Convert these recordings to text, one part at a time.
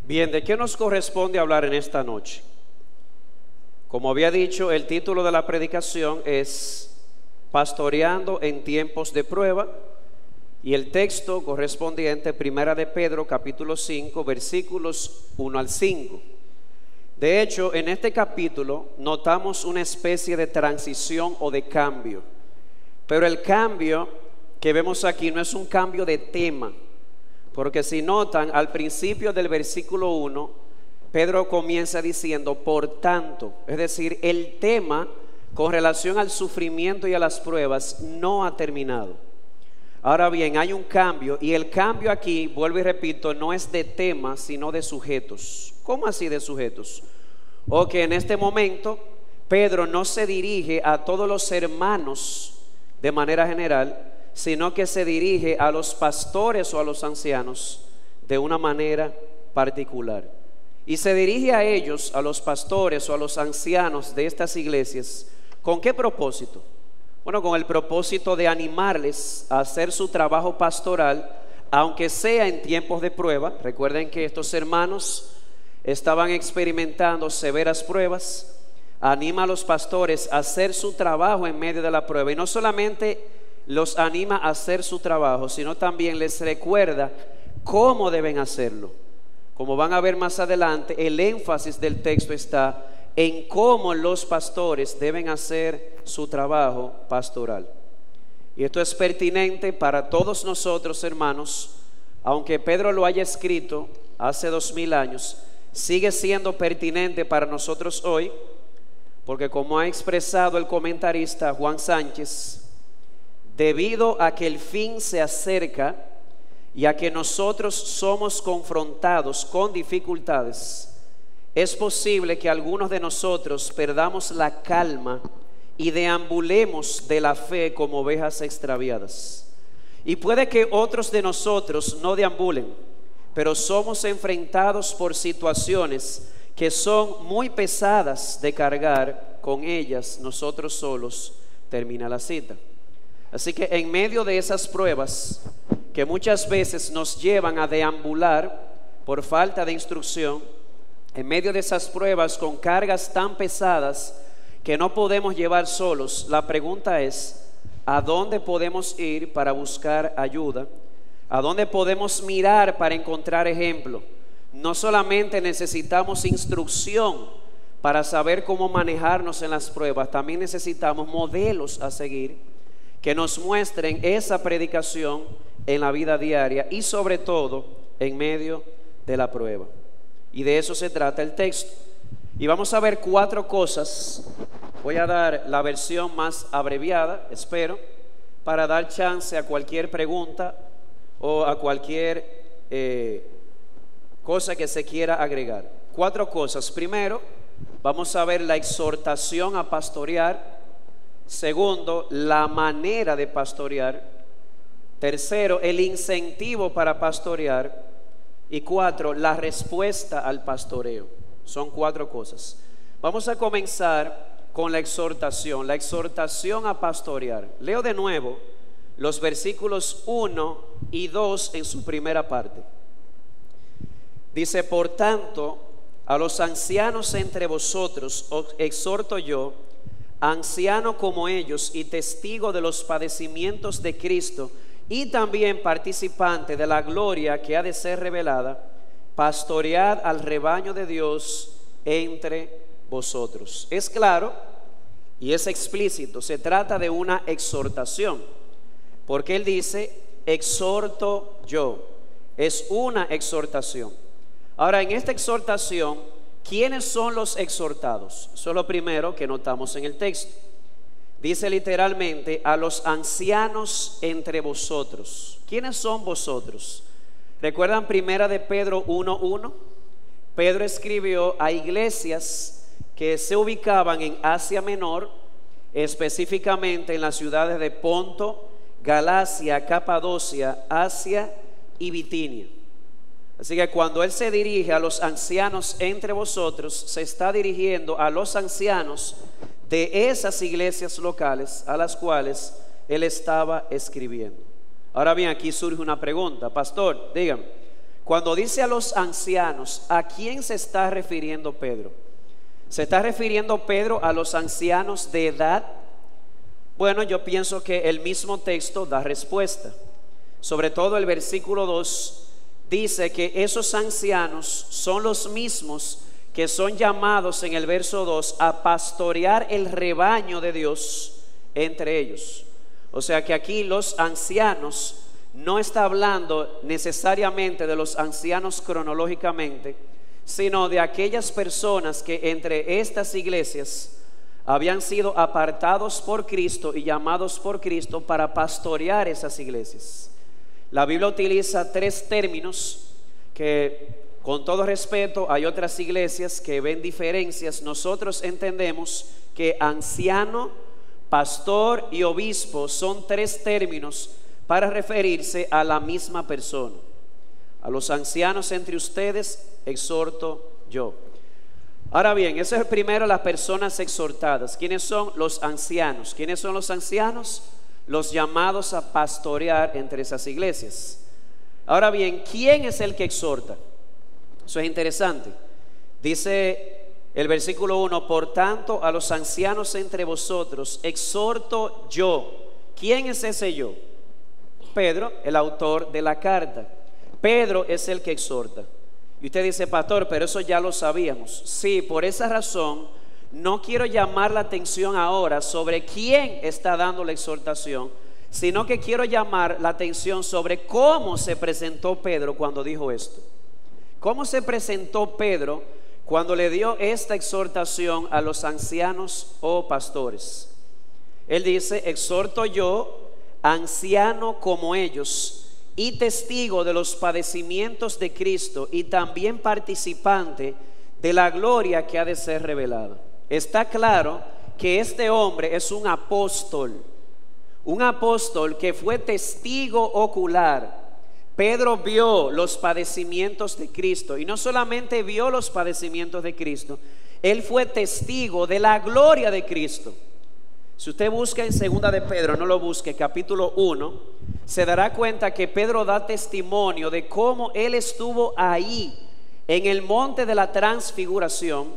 Bien, ¿de qué nos corresponde hablar en esta noche? Como había dicho, el título de la predicación es Pastoreando en tiempos de prueba, y el texto correspondiente, Primera de Pedro, capítulo 5, versículos 1 al 5. De hecho, en este capítulo notamos una especie de transición o de cambio, pero el cambio que vemos aquí no es un cambio de tema, porque si notan, al principio del versículo 1, Pedro comienza diciendo, por tanto, es decir, el tema con relación al sufrimiento y a las pruebas no ha terminado. Ahora bien, hay un cambio, y el cambio aquí, vuelvo y repito, no es de tema, sino de sujetos. ¿Cómo así de sujetos? O que en este momento Pedro no se dirige a todos los hermanos de manera general, sino que se dirige a los pastores o a los ancianos de una manera particular. Y se dirige a ellos, a los pastores o a los ancianos de estas iglesias, ¿con qué propósito? Bueno, con el propósito de animarles a hacer su trabajo pastoral, aunque sea en tiempos de prueba. Recuerden que estos hermanos estaban experimentando severas pruebas. Anima a los pastores a hacer su trabajo en medio de la prueba, y no solamente los anima a hacer su trabajo, sino también les recuerda cómo deben hacerlo. Como van a ver más adelante, el énfasis del texto está en cómo los pastores deben hacer su trabajo pastoral. Y esto es pertinente para todos nosotros, hermanos. Aunque Pedro lo haya escrito hace 2000 años, sigue siendo pertinente para nosotros hoy, porque como ha expresado el comentarista Juan Sánchez, debido a que el fin se acerca y a que nosotros somos confrontados con dificultades, es posible que algunos de nosotros perdamos la calma y deambulemos de la fe como ovejas extraviadas. Y puede que otros de nosotros no deambulen, pero somos enfrentados por situaciones que son muy pesadas de cargar. Con ellas nosotros solos termina la cita. Así que en medio de esas pruebas que muchas veces nos llevan a deambular por falta de instrucción, en medio de esas pruebas con cargas tan pesadas que no podemos llevar solos, la pregunta es, ¿a dónde podemos ir para buscar ayuda? ¿A dónde podemos mirar para encontrar ejemplo? No solamente necesitamos instrucción para saber cómo manejarnos en las pruebas, también necesitamos modelos a seguir que nos muestren esa predicación en la vida diaria y sobre todo en medio de la prueba. Y de eso se trata el texto. Y vamos a ver 4 cosas. Voy a dar la versión más abreviada, espero, para dar chance a cualquier pregunta o a cualquier cosa que se quiera agregar. 4 cosas. Primero, vamos a ver la exhortación a pastorear. Segundo, la manera de pastorear. Tercero, el incentivo para pastorear. Y 4, la respuesta al pastoreo. Son 4 cosas. Vamos a comenzar con la exhortación a pastorear. Leo de nuevo los versículos 1 y 2 en su primera parte. Dice, por tanto, a los ancianos entre vosotros os exhorto yo, anciano como ellos y testigo de los padecimientos de Cristo, y también participante de la gloria que ha de ser revelada, pastoread al rebaño de Dios entre vosotros. Es claro y es explícito, se trata de una exhortación, porque él dice, exhorto yo, es una exhortación. Ahora, en esta exhortación, ¿quiénes son los exhortados? Eso es lo primero que notamos en el texto. Dice literalmente, a los ancianos entre vosotros. ¿Quiénes son vosotros? ¿Recuerdan Primera de Pedro 1:1? Pedro escribió a iglesias que se ubicaban en Asia Menor, específicamente en las ciudades de Ponto, Galacia, Capadocia, Asia y Bitinia. Así que cuando él se dirige a los ancianos entre vosotros, se está dirigiendo a los ancianos de esas iglesias locales a las cuales él estaba escribiendo. Ahora bien, aquí surge una pregunta. Pastor, dígame, Cuando dice a los ancianos, ¿a quién se está refiriendo Pedro? ¿Se está refiriendo Pedro a los ancianos de edad? Bueno, yo pienso que el mismo texto da respuesta. Sobre todo el versículo 2 dice que esos ancianos son los mismos que son llamados en el verso 2 a pastorear el rebaño de Dios entre ellos. O sea que aquí los ancianos no está hablando necesariamente de los ancianos cronológicamente, sino de aquellas personas que entre estas iglesias habían sido apartados por Cristo y llamados por Cristo para pastorear esas iglesias. La Biblia utiliza 3 términos que, con todo respeto, hay otras iglesias que ven diferencias. Nosotros entendemos que anciano, pastor y obispo son 3 términos para referirse a la misma persona. A los ancianos entre ustedes exhorto yo. Ahora bien, eso es primero las personas exhortadas. ¿Quiénes son los ancianos? ¿Quiénes son los ancianos? Los llamados a pastorear entre esas iglesias. Ahora bien, ¿quién es el que exhorta? Eso es interesante. Dice el versículo 1: por tanto, a los ancianos entre vosotros exhorto yo. ¿Quién es ese yo? Pedro, el autor de la carta. Pedro es el que exhorta. Y usted dice, pastor, pero eso ya lo sabíamos. Sí, por esa razón no quiero llamar la atención ahora sobre quién está dando la exhortación, sino que quiero llamar la atención sobre cómo se presentó Pedro cuando dijo esto. ¿Cómo se presentó Pedro cuando le dio esta exhortación a los ancianos o pastores? Él dice: exhorto yo, anciano como ellos, y testigo de los padecimientos de Cristo, y también participante de la gloria que ha de ser revelada. Está claro que este hombre es un apóstol que fue testigo ocular. Pedro vio los padecimientos de Cristo, y no solamente vio los padecimientos de Cristo, él fue testigo de la gloria de Cristo. Si usted busca en 2 de Pedro, no lo busque, capítulo 1, se dará cuenta que Pedro da testimonio de cómo él estuvo ahí en el monte de la transfiguración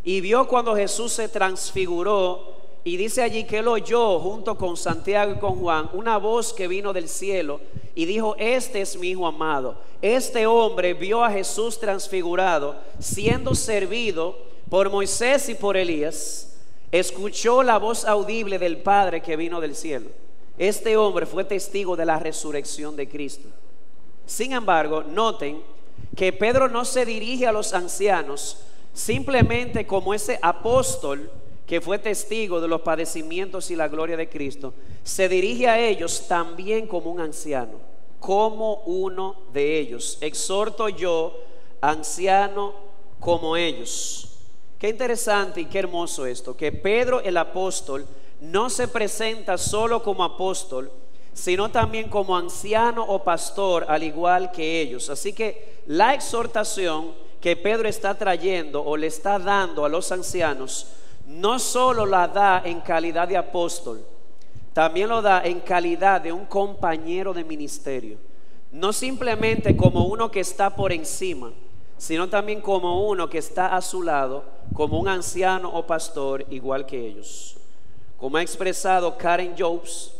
y vio cuando Jesús se transfiguró, y dice allí que él oyó junto con Santiago y con Juan una voz que vino del cielo y dijo: este es mi hijo amado. Este hombre vio a Jesús transfigurado siendo servido por Moisés y por Elías. Escuchó la voz audible del Padre que vino del cielo. Este hombre fue testigo de la resurrección de Cristo. Sin embargo, noten que Pedro no se dirige a los ancianos simplemente como ese apóstol que fue testigo de los padecimientos y la gloria de Cristo. Se dirige a ellos también como un anciano, como uno de ellos. Exhorto yo, anciano como ellos. Qué interesante y qué hermoso esto, que Pedro el apóstol no se presenta solo como apóstol, sino también como anciano o pastor, al igual que ellos. Así que la exhortación que Pedro está trayendo o le está dando a los ancianos, no solo la da en calidad de apóstol, también lo da en calidad de un compañero de ministerio. No simplemente como uno que está por encima, sino también como uno que está a su lado, como un anciano o pastor igual que ellos. Como ha expresado Karen Jobs,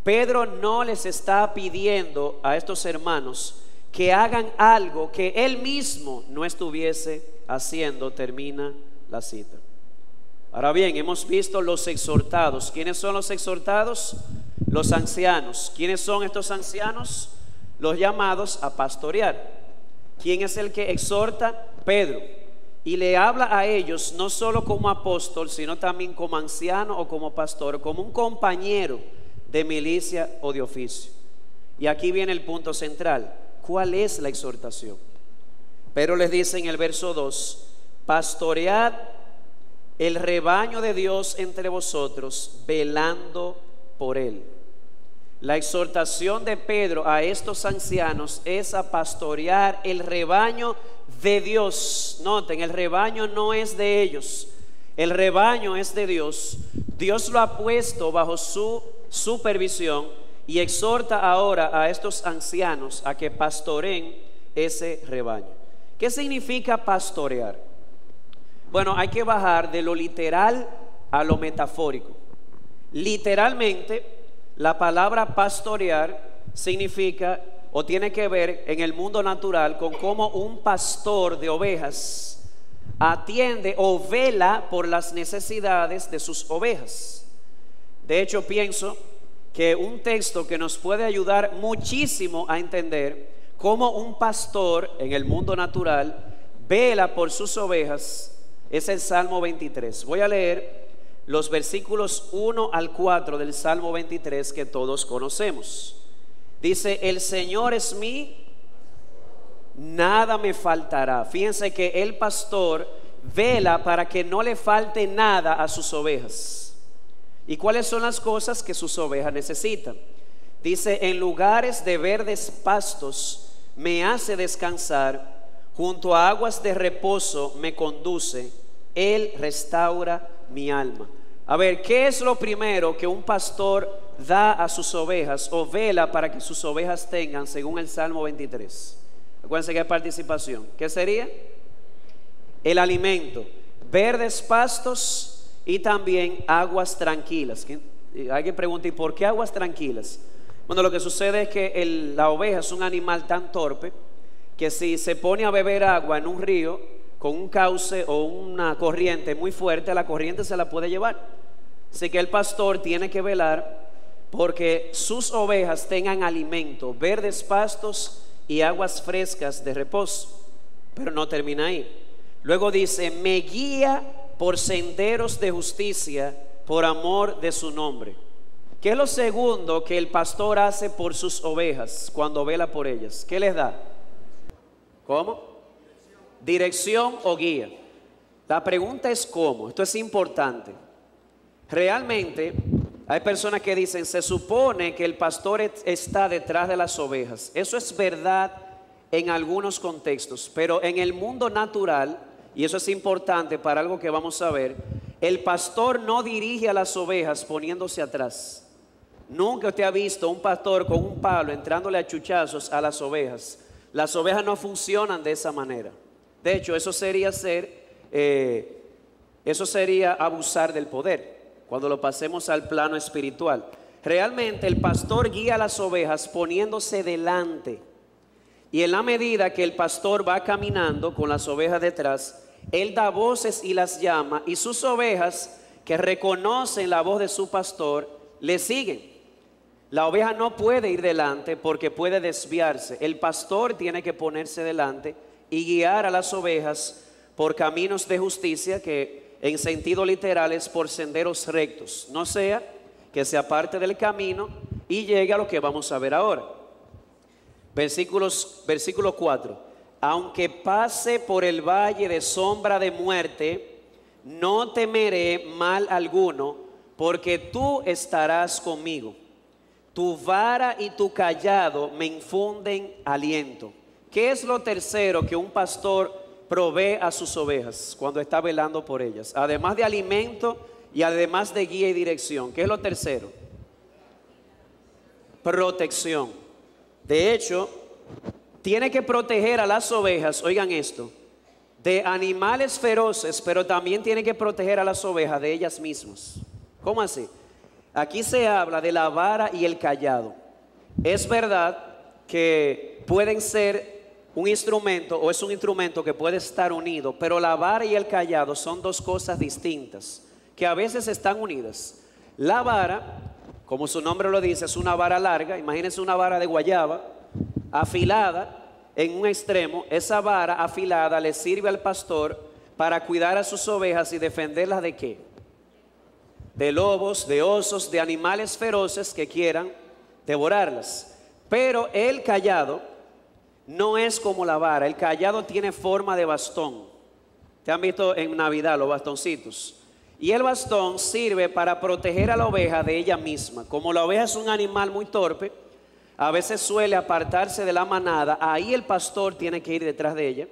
Pedro no les está pidiendo a estos hermanos que hagan algo que él mismo no estuviese haciendo. Termina la cita. Ahora bien, hemos visto los exhortados. ¿Quiénes son los exhortados? Los ancianos. ¿Quiénes son estos ancianos? Los llamados a pastorear. ¿Quién es el que exhorta? Pedro. Y le habla a ellos no solo como apóstol, sino también como anciano o como pastor, como un compañero de milicia o de oficio. Y aquí viene el punto central. ¿Cuál es la exhortación? Pedro les dice en el verso 2: pastoread el rebaño de Dios entre vosotros, velando por él. La exhortación de Pedro a estos ancianos es a pastorear el rebaño de Dios. Noten, el rebaño no es de ellos, el rebaño es de Dios. Dios lo ha puesto bajo su supervisión y exhorta ahora a estos ancianos a que pastoreen ese rebaño. ¿Qué significa pastorear? Bueno, hay que bajar de lo literal a lo metafórico. Literalmente, la palabra pastorear significa o tiene que ver en el mundo natural con cómo un pastor de ovejas atiende o vela por las necesidades de sus ovejas. De hecho, pienso que un texto que nos puede ayudar muchísimo a entender cómo un pastor en el mundo natural vela por sus ovejas es el Salmo 23. Voy a leer los versículos 1 al 4 del Salmo 23 que todos conocemos. Dice: el Señor es mi, nada me faltará. Fíjense que el pastor vela para que no le falte nada a sus ovejas. ¿Y cuáles son las cosas que sus ovejas necesitan? Dice: en lugares de verdes pastos me hace descansar, junto a aguas de reposo me conduce, Él restaura mi alma. A ver, ¿qué es lo primero que un pastor da a sus ovejas o vela para que sus ovejas tengan según el Salmo 23? Acuérdense que hay participación. ¿Qué sería? El alimento, verdes pastos y también aguas tranquilas. Alguien pregunta: ¿y por qué aguas tranquilas? Bueno, lo que sucede es que la oveja es un animal tan torpe que si se pone a beber agua en un río con un cauce o una corriente muy fuerte, la corriente se la puede llevar. Así que el pastor tiene que velar porque sus ovejas tengan alimento, verdes pastos y aguas frescas de reposo. Pero no termina ahí. Luego dice: me guía por senderos de justicia por amor de su nombre. ¿Qué es lo segundo que el pastor hace por sus ovejas cuando vela por ellas? ¿Qué les da? ¿Cómo? Dirección o guía. La pregunta es ¿cómo? Esto es importante. Realmente hay personas que dicen: se supone que el pastor está detrás de las ovejas. Eso es verdad en algunos contextos, pero en el mundo natural, y eso es importante para algo que vamos a ver, el pastor no dirige a las ovejas poniéndose atrás. Nunca usted ha visto un pastor con un palo entrándole a chuchazos a las ovejas. Las ovejas no funcionan de esa manera. De hecho, eso sería abusar del poder cuando lo pasemos al plano espiritual. Realmente el pastor guía a las ovejas poniéndose delante. Y en la medida que el pastor va caminando con las ovejas detrás, él da voces y las llama, y sus ovejas, que reconocen la voz de su pastor, le siguen. La oveja no puede ir delante porque puede desviarse. El pastor tiene que ponerse delante y guiar a las ovejas por caminos de justicia, que en sentido literal es por senderos rectos, no sea que se aparte del camino y llegue a lo que vamos a ver ahora. Versículo 4: aunque pase por el valle de sombra de muerte, no temeré mal alguno, porque tú estarás conmigo. Tu vara y tu cayado me infunden aliento. ¿Qué es lo tercero que un pastor provee a sus ovejas cuando está velando por ellas? Además de alimento y además de guía y dirección, ¿qué es lo tercero? Protección. De hecho, tiene que proteger a las ovejas, oigan esto, de animales feroces, pero también tiene que proteger a las ovejas de ellas mismas. ¿Cómo así? Aquí se habla de la vara y el cayado. Es verdad que pueden ser un instrumento, o es un instrumento que puede estar unido, pero la vara y el cayado son dos cosas distintas que a veces están unidas. La vara, como su nombre lo dice, es una vara larga. Imagínense una vara de guayaba afilada en un extremo. Esa vara afilada le sirve al pastor para cuidar a sus ovejas y defenderlas ¿de qué? De lobos, de osos, de animales feroces que quieran devorarlas. Pero el cayado no es como la vara. El cayado tiene forma de bastón. ¿Te han visto en Navidad los bastoncitos? Y el bastón sirve para proteger a la oveja de ella misma. Como la oveja es un animal muy torpe, a veces suele apartarse de la manada. Ahí el pastor tiene que ir detrás de ella.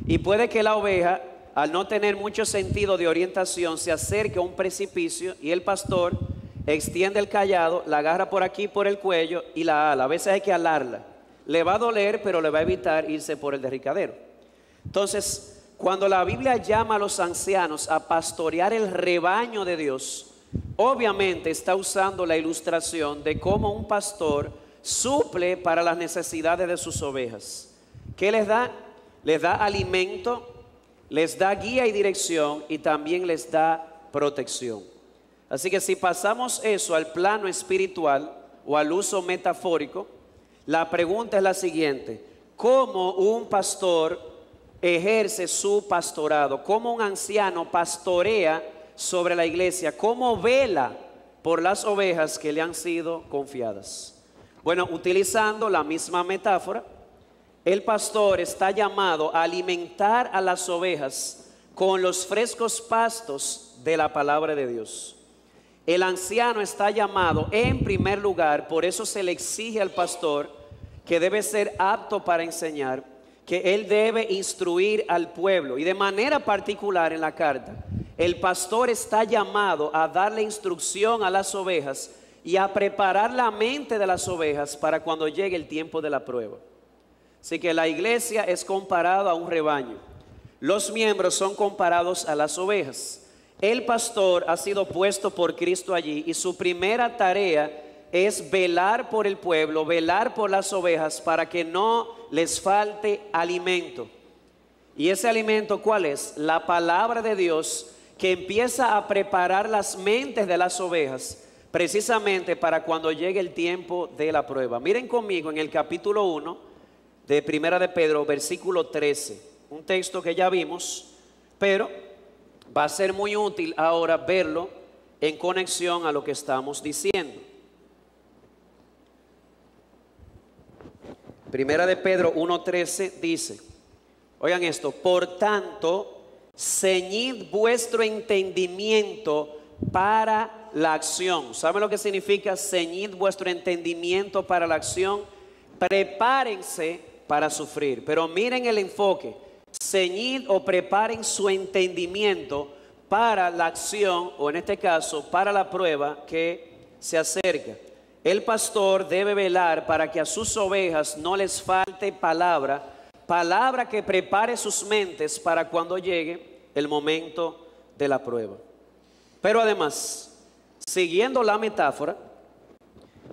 Y puede que la oveja, al no tener mucho sentido de orientación, se acerque a un precipicio y el pastor extiende el cayado, la agarra por aquí por el cuello y la ala. A veces hay que alarla. le va a doler, pero le va a evitar irse por el derricadero. Entonces, cuando la Biblia llama a los ancianos a pastorear el rebaño de Dios, obviamente está usando la ilustración de cómo un pastor suple para las necesidades de sus ovejas. ¿Qué les da? Les da alimento, les da guía y dirección y también les da protección. Así que si pasamos eso al plano espiritual o al uso metafórico, la pregunta es la siguiente: ¿cómo un pastor ejerce su pastorado? ¿Cómo un anciano pastorea sobre la iglesia? ¿Cómo vela por las ovejas que le han sido confiadas? Bueno, utilizando la misma metáfora, el pastor está llamado a alimentar a las ovejas con los frescos pastos de la palabra de Dios. El anciano está llamado en primer lugar, por eso se le exige al pastor que debe ser apto para enseñar, que él debe instruir al pueblo. Y de manera particular en la carta, el pastor está llamado a darle instrucción a las ovejas y a preparar la mente de las ovejas para cuando llegue el tiempo de la prueba. Así que la iglesia es comparada a un rebaño. Los miembros son comparados a las ovejas. El pastor ha sido puesto por Cristo allí y su primera tarea es velar por el pueblo, velar por las ovejas para que no les falte alimento. ¿Y ese alimento cuál es? La palabra de Dios, que empieza a preparar las mentes de las ovejas precisamente para cuando llegue el tiempo de la prueba. Miren conmigo en el capítulo 1 de Primera de Pedro, versículo 13, un texto que ya vimos, pero va a ser muy útil ahora verlo en conexión a lo que estamos diciendo. Primera de Pedro 1:13 dice, oigan esto: por tanto, ceñid vuestro entendimiento para la acción. ¿Saben lo que significa ceñid vuestro entendimiento para la acción? Prepárense para sufrir. Pero miren el enfoque: ceñid o preparen su entendimiento para la acción, o en este caso para la prueba que se acerca. El pastor debe velar para que a sus ovejas no les falte palabra que prepare sus mentes para cuando llegue el momento de la prueba. Pero además, siguiendo la metáfora,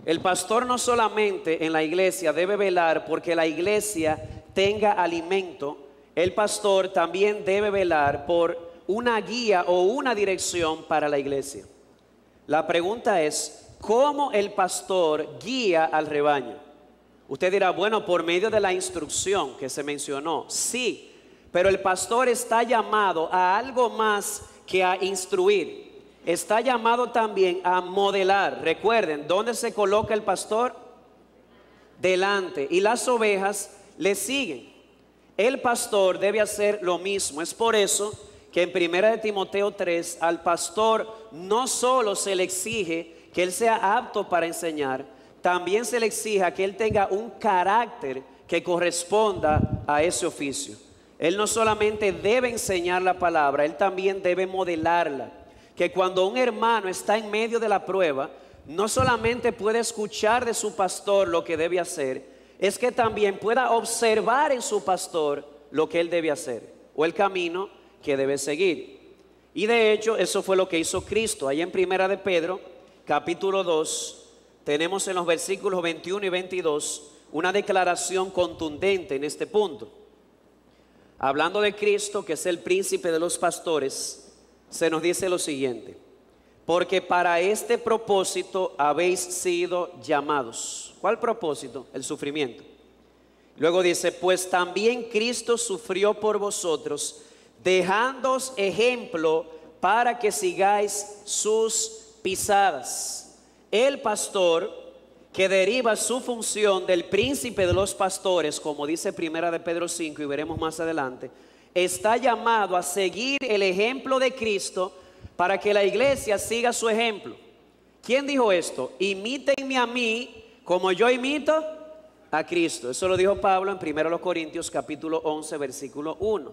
el pastor no solamente en la iglesia debe velar porque la iglesia tenga alimento, el pastor también debe velar por una guía o una dirección para la iglesia. La pregunta es: ¿cómo el pastor guía al rebaño? Usted dirá, bueno, por medio de la instrucción que se mencionó. Sí, pero el pastor está llamado a algo más que a instruir. Está llamado también a modelar. Recuerden, ¿dónde se coloca el pastor? Delante. Y las ovejas le siguen. El pastor debe hacer lo mismo. Es por eso que en 1 Timoteo 3 al pastor no solo se le exige que él sea apto para enseñar, también se le exija que él tenga un carácter que corresponda a ese oficio. Él no solamente debe enseñar la palabra, él también debe modelarla. Que cuando un hermano está en medio de la prueba, no solamente puede escuchar de su pastor lo que debe hacer, es que también pueda observar en su pastor lo que él debe hacer o el camino que debe seguir. Y de hecho eso fue lo que hizo Cristo. Ahí en 1 de Pedro capítulo 2 tenemos en los versículos 21 y 22 una declaración contundente en este punto. Hablando de Cristo, que es el príncipe de los pastores, se nos dice lo siguiente: porque para este propósito habéis sido llamados. ¿Cuál propósito? El sufrimiento. Luego dice, pues también Cristo sufrió por vosotros, dejándoos ejemplo para que sigáis sus pisadas. El pastor, que deriva su función del príncipe de los pastores, como dice 1 de Pedro 5 y veremos más adelante, está llamado a seguir el ejemplo de Cristo para que la iglesia siga su ejemplo. ¿Quién dijo esto? Imítenme a mí como yo imito a Cristo. Eso lo dijo Pablo en 1 Corintios capítulo 11 versículo 1.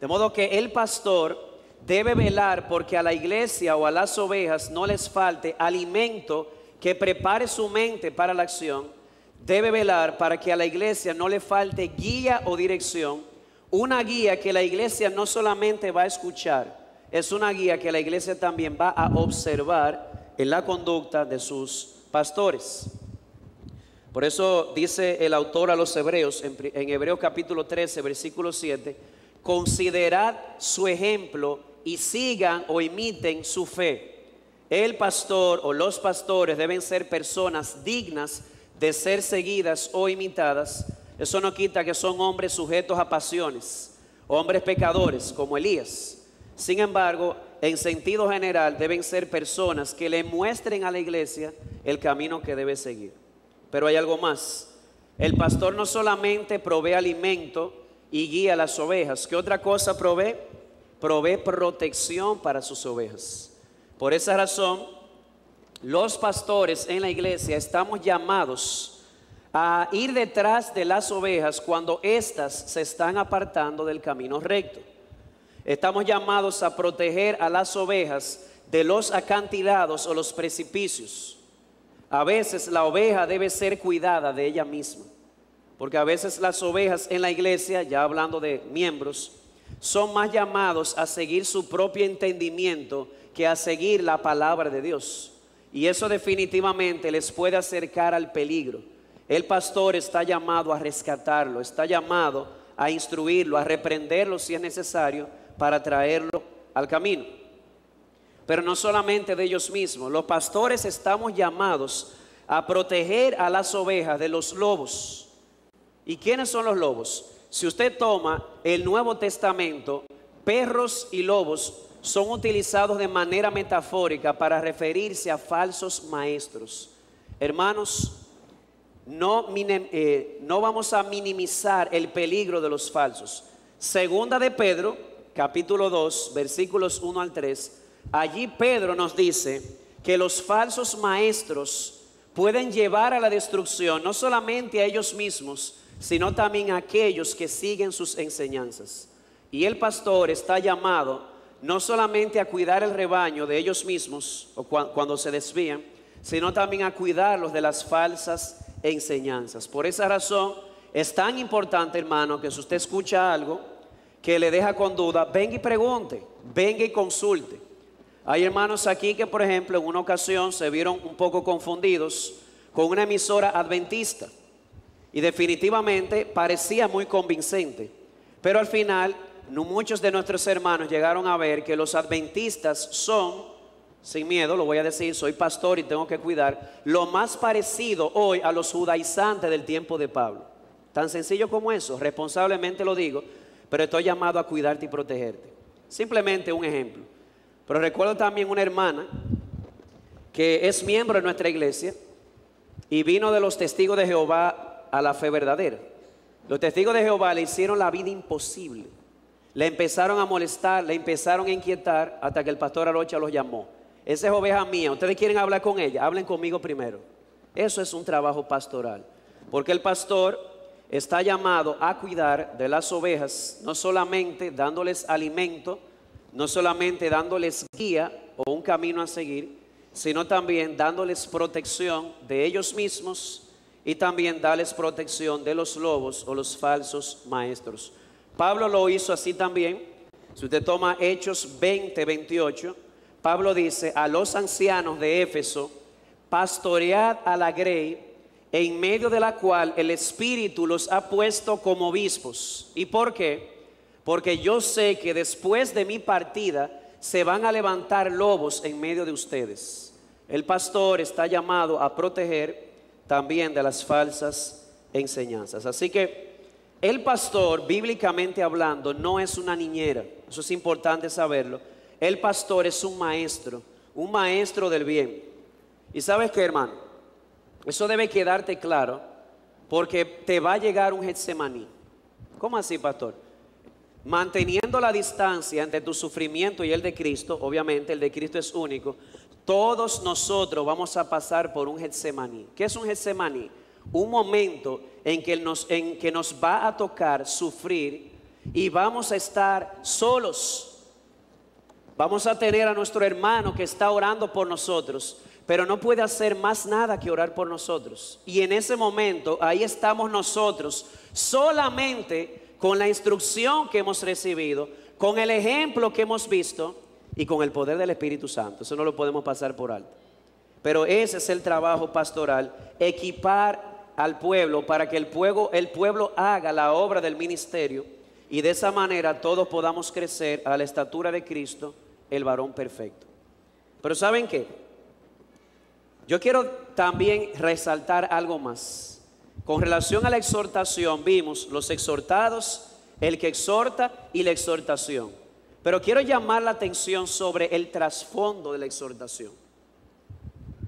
De modo que el pastor debe velar porque a la iglesia o a las ovejas no les falte alimento que prepare su mente para la acción. debe velar para que a la iglesia no le falte guía o dirección, una guía que la iglesia no solamente va a escuchar, es una guía que la iglesia también va a observar en la conducta de sus pastores. Por eso dice el autor a los Hebreos, en Hebreos capítulo 13, versículo 7, considerad su ejemplo y sigan o imiten su fe. El pastor o los pastores deben ser personas dignas de ser seguidas o imitadas. Eso no quita que son hombres sujetos a pasiones, hombres pecadores como Elías. Sin embargo, en sentido general deben ser personas que le muestren a la iglesia el camino que debe seguir. Pero hay algo más. El pastor no solamente provee alimento y guía a las ovejas. ¿Qué otra cosa provee? Provee protección para sus ovejas. Por esa razón, los pastores en la iglesia estamos llamados a ir detrás de las ovejas cuando éstas se están apartando del camino recto. Estamos llamados a proteger a las ovejas de los acantilados o los precipicios. A veces la oveja debe ser cuidada de ella misma, porque a veces las ovejas en la iglesia, ya hablando de miembros, son más llamados a seguir su propio entendimiento que a seguir la palabra de Dios. Y eso definitivamente les puede acercar al peligro. El pastor está llamado a rescatarlo, está llamado a instruirlo, a reprenderlo si es necesario para traerlo al camino. Pero no solamente de ellos mismos, los pastores estamos llamados a proteger a las ovejas de los lobos. ¿Y quiénes son los lobos? Si usted toma el Nuevo Testamento, perros y lobos son utilizados de manera metafórica para referirse a falsos maestros. Hermanos, no vamos a minimizar el peligro de los falsos. Segunda de Pedro, capítulo 2, versículos 1 al 3. Allí Pedro nos dice que los falsos maestros pueden llevar a la destrucción no solamente a ellos mismos, sino también a aquellos que siguen sus enseñanzas. Y el pastor está llamado no solamente a cuidar el rebaño de ellos mismos o cuando se desvían, sino también a cuidarlos de las falsas enseñanzas. Por esa razón es tan importante, hermano, que si usted escucha algo que le deja con duda, venga y pregunte, venga y consulte. Hay hermanos aquí que, por ejemplo, en una ocasión se vieron un poco confundidos con una emisora adventista y definitivamente parecía muy convincente, pero al final muchos de nuestros hermanos llegaron a ver que los adventistas son, sin miedo lo voy a decir, soy pastor y tengo que cuidar, lo más parecido hoy a los judaizantes del tiempo de Pablo. Tan sencillo como eso, responsablemente lo digo, pero estoy llamado a cuidarte y protegerte. Simplemente un ejemplo. Pero recuerdo también una hermana que es miembro de nuestra iglesia y vino de los testigos de Jehová a la fe verdadera. Los testigos de Jehová le hicieron la vida imposible. Le empezaron a molestar, le empezaron a inquietar hasta que el pastor Arocha los llamó. Esa es oveja mía, ustedes quieren hablar con ella, hablen conmigo primero. Eso es un trabajo pastoral, porque el pastor está llamado a cuidar de las ovejas, no solamente dándoles alimento, no solamente dándoles guía o un camino a seguir, sino también dándoles protección de ellos mismos y también darles protección de los lobos o los falsos maestros. Pablo lo hizo así también. Si usted toma Hechos 20, 28, Pablo dice a los ancianos de Éfeso, pastoread a la grey en medio de la cual el Espíritu los ha puesto como obispos. ¿Y por qué? Porque yo sé que después de mi partida se van a levantar lobos en medio de ustedes. El pastor está llamado a proteger también de las falsas enseñanzas. Así que el pastor, bíblicamente hablando, no es una niñera. Eso es importante saberlo. El pastor es un maestro del bien. ¿Y sabes qué, hermano? Eso debe quedarte claro, porque te va a llegar un Getsemaní. ¿Cómo así, pastor? Manteniendo la distancia entre tu sufrimiento y el de Cristo, obviamente el de Cristo es único, todos nosotros vamos a pasar por un Getsemaní. ¿Qué es un Getsemaní? Un momento en que nos va a tocar sufrir y vamos a estar solos. Vamos a tener a nuestro hermano que está orando por nosotros, pero no puede hacer más nada que orar por nosotros. Y en ese momento, ahí estamos nosotros, solamente con la instrucción que hemos recibido, con el ejemplo que hemos visto y con el poder del Espíritu Santo. Eso no lo podemos pasar por alto. Pero ese es el trabajo pastoral, equipar al pueblo para que el pueblo haga la obra del ministerio y de esa manera todos podamos crecer a la estatura de Cristo, el varón perfecto. Pero ¿saben qué? Yo quiero también resaltar algo más. Con relación a la exhortación, vimos los exhortados, el que exhorta y la exhortación. Pero quiero llamar la atención sobre el trasfondo de la exhortación.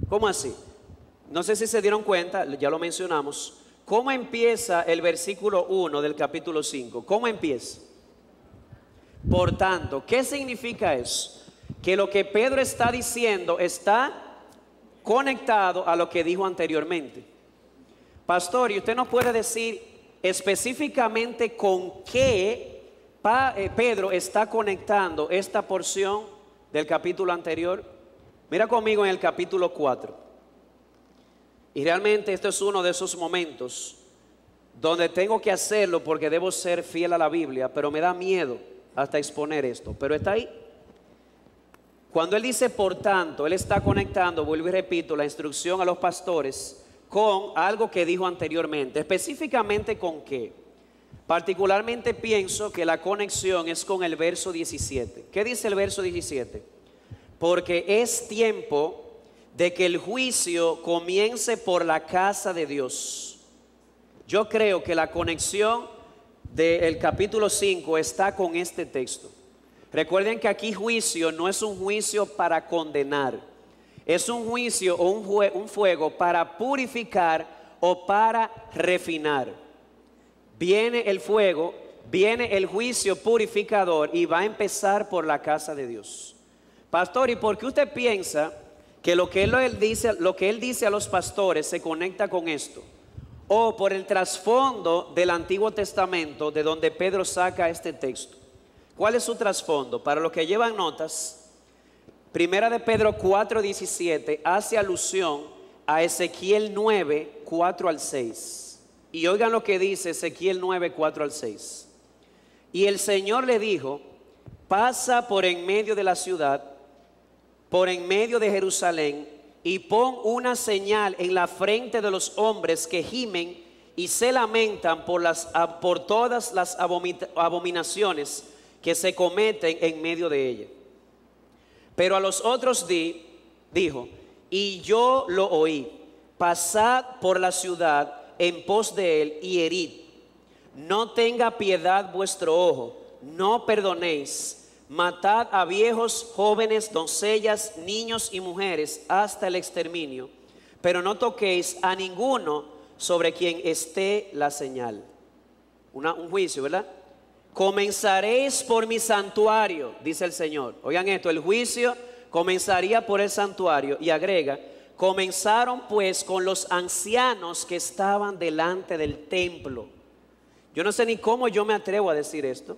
¿Cómo así? No sé si se dieron cuenta, ya lo mencionamos. ¿Cómo empieza el versículo 1 del capítulo 5? ¿Cómo empieza? Por tanto, ¿qué significa eso? Que lo que Pedro está diciendo está conectado a lo que dijo anteriormente. Pastor, ¿y usted nos puede decir específicamente con qué Pedro está conectando esta porción del capítulo anterior? Mira conmigo en el capítulo 4. Y realmente este es uno de esos momentos donde tengo que hacerlo porque debo ser fiel a la Biblia, pero me da miedo hasta exponer esto. Pero está ahí. Cuando él dice por tanto, él está conectando, vuelvo y repito, la instrucción a los pastores con algo que dijo anteriormente. Específicamente con qué. Particularmente pienso que la conexión es con el verso 17. ¿Qué dice el verso 17? Porque es tiempo de que el juicio comience por la casa de Dios. Yo creo que la conexión del capítulo 5 está con este texto. Recuerden que aquí juicio no es un juicio para condenar, es un juicio o un fuego para purificar o para refinar. Viene el fuego, viene el juicio purificador y va a empezar por la casa de Dios. Pastor, ¿y por qué usted piensa que lo que él dice a los pastores se conecta con esto? O por el trasfondo del Antiguo Testamento de donde Pedro saca este texto. ¿Cuál es su trasfondo? Para los que llevan notas, Primera de Pedro 4:17 hace alusión a Ezequiel 9, 4 al 6. Y oigan lo que dice Ezequiel 9, 4 al 6. Y el Señor le dijo: pasa por en medio de la ciudad, por en medio de Jerusalén, y pon una señal en la frente de los hombres que gimen y se lamentan por todas las abominaciones que se cometen en medio de ella. Pero a los otros dijo: y yo lo oí, pasad por la ciudad en pos de él y herid. No tenga piedad vuestro ojo, no perdonéis. Matad a viejos, jóvenes, doncellas, niños y mujeres hasta el exterminio, pero no toquéis a ninguno sobre quien esté la señal. Un juicio, ¿verdad? Comenzaréis por mi santuario, dice el Señor. Oigan esto, el juicio comenzaría por el santuario. Y agrega: comenzaron pues con los ancianos que estaban delante del templo. Yo no sé ni cómo yo me atrevo a decir esto,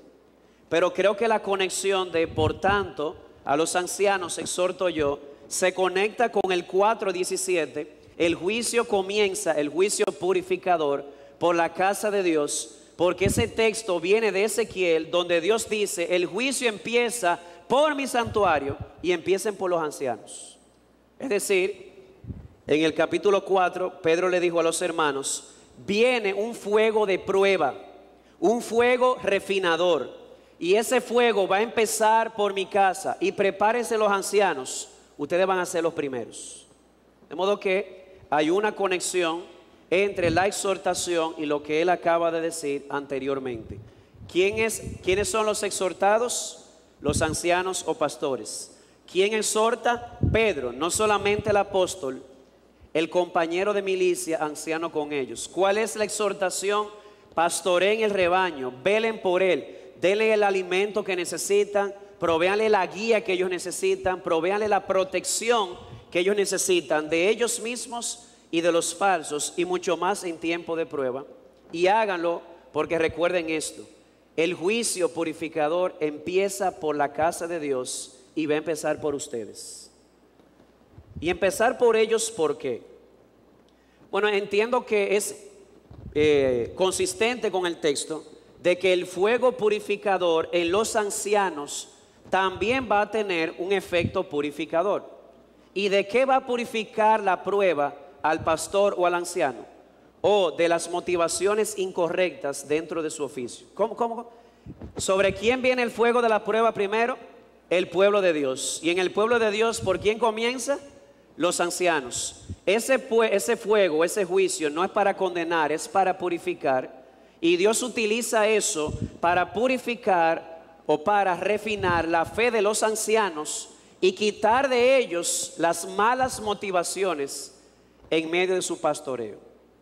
pero creo que la conexión de por tanto a los ancianos exhorto yo se conecta con el 4:17. El juicio comienza, el juicio purificador por la casa de Dios, porque ese texto viene de Ezequiel, donde Dios dice: el juicio empieza por mi santuario, y empiecen por los ancianos. Es decir, en el capítulo 4 Pedro le dijo a los hermanos: viene un fuego de prueba, un fuego refinador, y ese fuego va a empezar por mi casa, y prepárense los ancianos, ustedes van a ser los primeros. De modo que hay una conexión entre la exhortación y lo que él acaba de decir anteriormente. ¿Quiénes son los exhortados? Los ancianos o pastores. ¿Quién exhorta? Pedro, no solamente el apóstol, el compañero de milicia, anciano con ellos. ¿Cuál es la exhortación? Pastoreen el rebaño, velen por él, denle el alimento que necesitan, provéanle la guía que ellos necesitan, provéanle la protección que ellos necesitan de ellos mismos y de los falsos, y mucho más en tiempo de prueba. Y háganlo porque recuerden esto: el juicio purificador empieza por la casa de Dios y va a empezar por ustedes. Y empezar por ellos, ¿por qué? Bueno, entiendo que es consistente con el texto de que el fuego purificador en los ancianos también va a tener un efecto purificador. ¿Y de qué va a purificar la prueba al pastor o al anciano? O de las motivaciones incorrectas dentro de su oficio. ¿Cómo? ¿Sobre quién viene el fuego de la prueba primero? El pueblo de Dios. Y en el pueblo de Dios, ¿por quién comienza? Los ancianos. Ese fuego, ese juicio no es para condenar, es para purificar. Y Dios utiliza eso para purificar o para refinar la fe de los ancianos y quitar de ellos las malas motivaciones en medio de su pastoreo.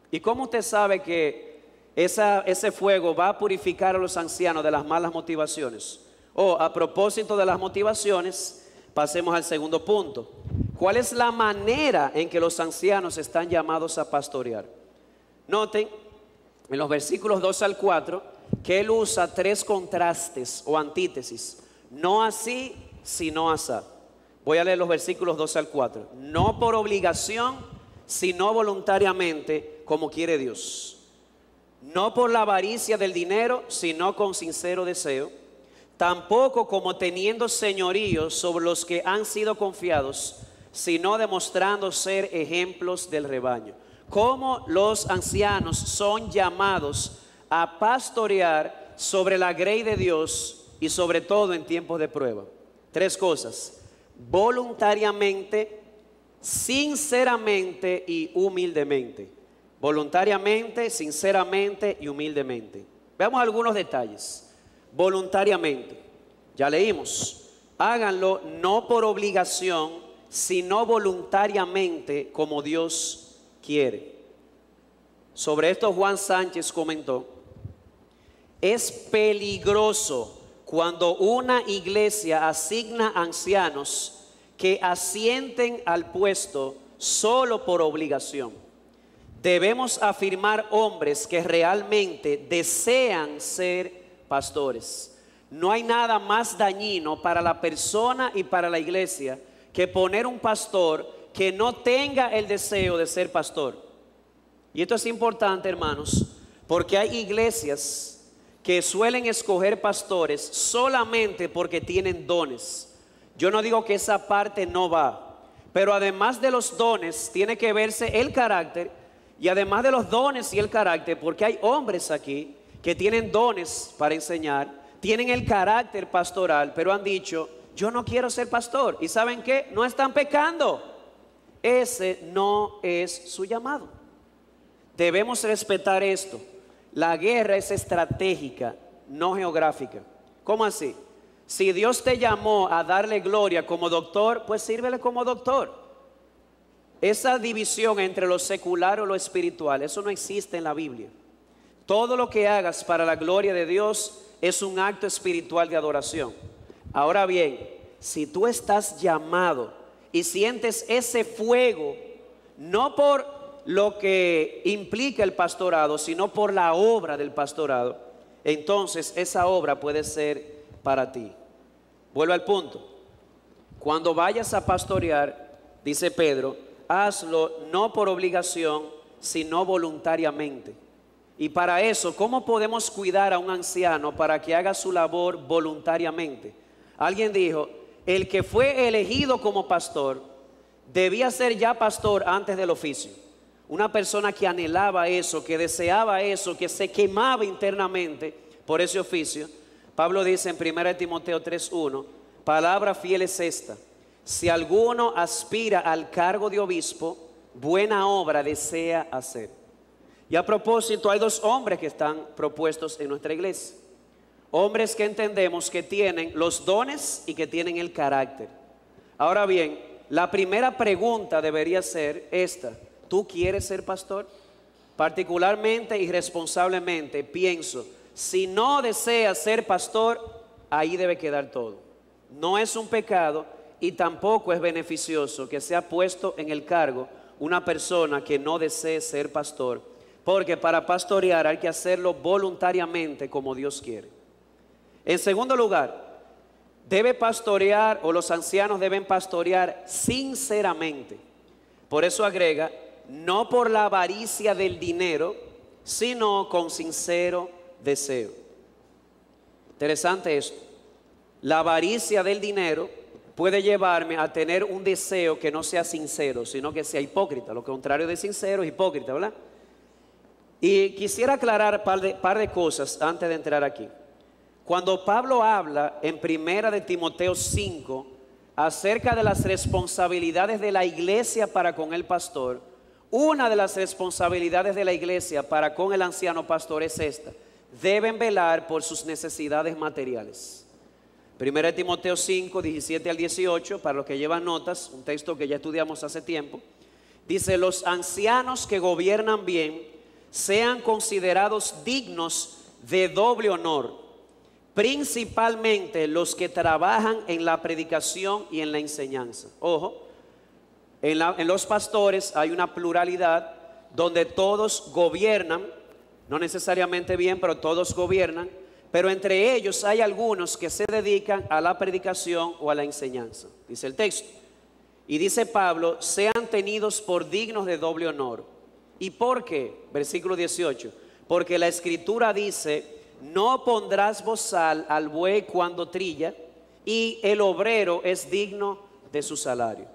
¿Y cómo usted sabe que ese fuego va a purificar a los ancianos de las malas motivaciones? A propósito de las motivaciones, pasemos al segundo punto. ¿Cuál es la manera en que los ancianos están llamados a pastorear? Noten en los versículos 2 al 4 que él usa 3 contrastes o antítesis. No así, sino asá. Voy a leer los versículos 2 al 4. No por obligación, sino voluntariamente, como quiere Dios. No por la avaricia del dinero, sino con sincero deseo. Tampoco como teniendo señorío sobre los que han sido confiados, sino demostrando ser ejemplos del rebaño. Como los ancianos son llamados a pastorear sobre la grey de Dios y sobre todo en tiempos de prueba. 3 cosas: voluntariamente, sinceramente y humildemente. Voluntariamente, sinceramente y humildemente. Veamos algunos detalles. Voluntariamente, ya leímos, háganlo no por obligación, sino voluntariamente como Dios quiere. Sobre esto Juan Sánchez comentó: es peligroso cuando una iglesia asigna ancianos que asienten al puesto solo por obligación. Debemos afirmar hombres que realmente desean ser pastores. No hay nada más dañino para la persona y para la iglesia que poner un pastor que no tenga el deseo de ser pastor. Y esto es importante, hermanos, porque hay iglesias que suelen escoger pastores solamente porque tienen dones. Yo no digo que esa parte no va, pero además de los dones tiene que verse el carácter. Y además de los dones y el carácter, porque hay hombres aquí que tienen dones para enseñar, tienen el carácter pastoral, pero han dicho: yo no quiero ser pastor. ¿Y saben qué? No están pecando. Ese no es su llamado. Debemos respetar esto. La guerra es estratégica, no geográfica. ¿Cómo así? Si Dios te llamó a darle gloria como doctor, pues sírvele como doctor. Esa división entre lo secular o lo espiritual, eso no existe en la Biblia. Todo lo que hagas para la gloria de Dios es un acto espiritual de adoración. Ahora bien, si tú estás llamado y sientes ese fuego, no por lo que implica el pastorado, sino por la obra del pastorado, entonces esa obra puede ser para ti. Vuelvo al punto. Cuando vayas a pastorear, dice Pedro, hazlo no por obligación, sino voluntariamente. Y para eso, ¿cómo podemos cuidar a un anciano para que haga su labor voluntariamente? Alguien dijo: el que fue elegido como pastor debía ser ya pastor antes del oficio. Una persona que anhelaba eso, que deseaba eso, que se quemaba internamente por ese oficio. Pablo dice en 1 Timoteo 3:1, palabra fiel es esta: si alguno aspira al cargo de obispo, buena obra desea hacer. Y a propósito, hay 2 hombres que están propuestos en nuestra iglesia. Hombres que entendemos que tienen los dones y que tienen el carácter. Ahora bien, la primera pregunta debería ser esta: ¿tú quieres ser pastor? Particularmente y responsablemente pienso, si no deseas ser pastor, ahí debe quedar todo. No es un pecado y tampoco es beneficioso que sea puesto en el cargo una persona que no desee ser pastor, porque para pastorear hay que hacerlo voluntariamente como Dios quiere. En segundo lugar, debe pastorear, o los ancianos deben pastorear sinceramente. Por eso agrega, no por la avaricia del dinero, sino con sincero deseo. Interesante esto. La avaricia del dinero puede llevarme a tener un deseo que no sea sincero, sino que sea hipócrita. Lo contrario de sincero es hipócrita, ¿verdad? Y quisiera aclarar par de cosas antes de entrar aquí. Cuando Pablo habla en Primera de Timoteo 5 acerca de las responsabilidades de la iglesia para con el pastor, una de las responsabilidades de la iglesia para con el anciano pastor es esta: deben velar por sus necesidades materiales. Primera de Timoteo 5, 17 al 18, para los que llevan notas, un texto que ya estudiamos hace tiempo, dice: los ancianos que gobiernan bien sean considerados dignos de doble honor, principalmente los que trabajan en la predicación y en la enseñanza. Ojo, en los pastores hay una pluralidad donde todos gobiernan, no necesariamente bien, pero todos gobiernan, pero entre ellos hay algunos que se dedican a la predicación o a la enseñanza, dice el texto. Y dice Pablo, sean tenidos por dignos de doble honor. ¿Y por qué? Versículo 18, porque la escritura dice: no pondrás bozal al buey cuando trilla, y el obrero es digno de su salario.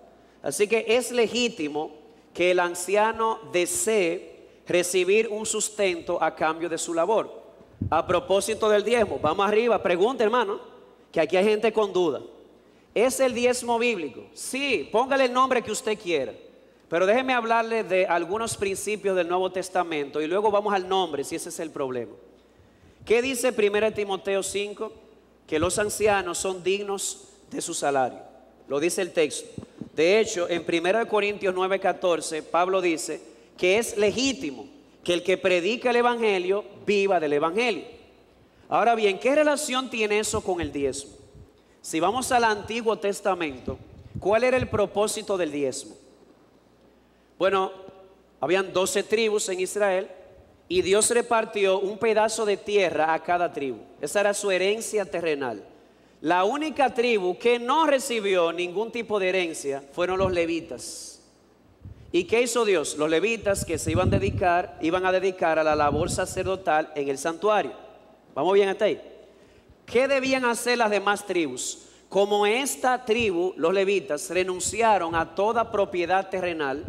Así que es legítimo que el anciano desee recibir un sustento a cambio de su labor. A propósito del diezmo, vamos arriba, pregunta, hermano, que aquí hay gente con duda. ¿Es el diezmo bíblico? Sí, póngale el nombre que usted quiera, pero déjeme hablarle de algunos principios del Nuevo Testamento y luego vamos al nombre, si ese es el problema. ¿Qué dice 1 Timoteo 5? Que los ancianos son dignos de su salario. Lo dice el texto. De hecho, en 1 Corintios 9:14, Pablo dice que es legítimo que el que predica el evangelio viva del evangelio. Ahora bien, ¿qué relación tiene eso con el diezmo? Si vamos al Antiguo Testamento, ¿cuál era el propósito del diezmo? Bueno, habían 12 tribus en Israel y Dios repartió un pedazo de tierra a cada tribu. Esa era su herencia terrenal. La única tribu que no recibió ningún tipo de herencia fueron los levitas. ¿Y qué hizo Dios? Los levitas que se iban a dedicar a la labor sacerdotal en el santuario. ¿Vamos bien hasta ahí? ¿Qué debían hacer las demás tribus? Como esta tribu, los levitas, renunciaron a toda propiedad terrenal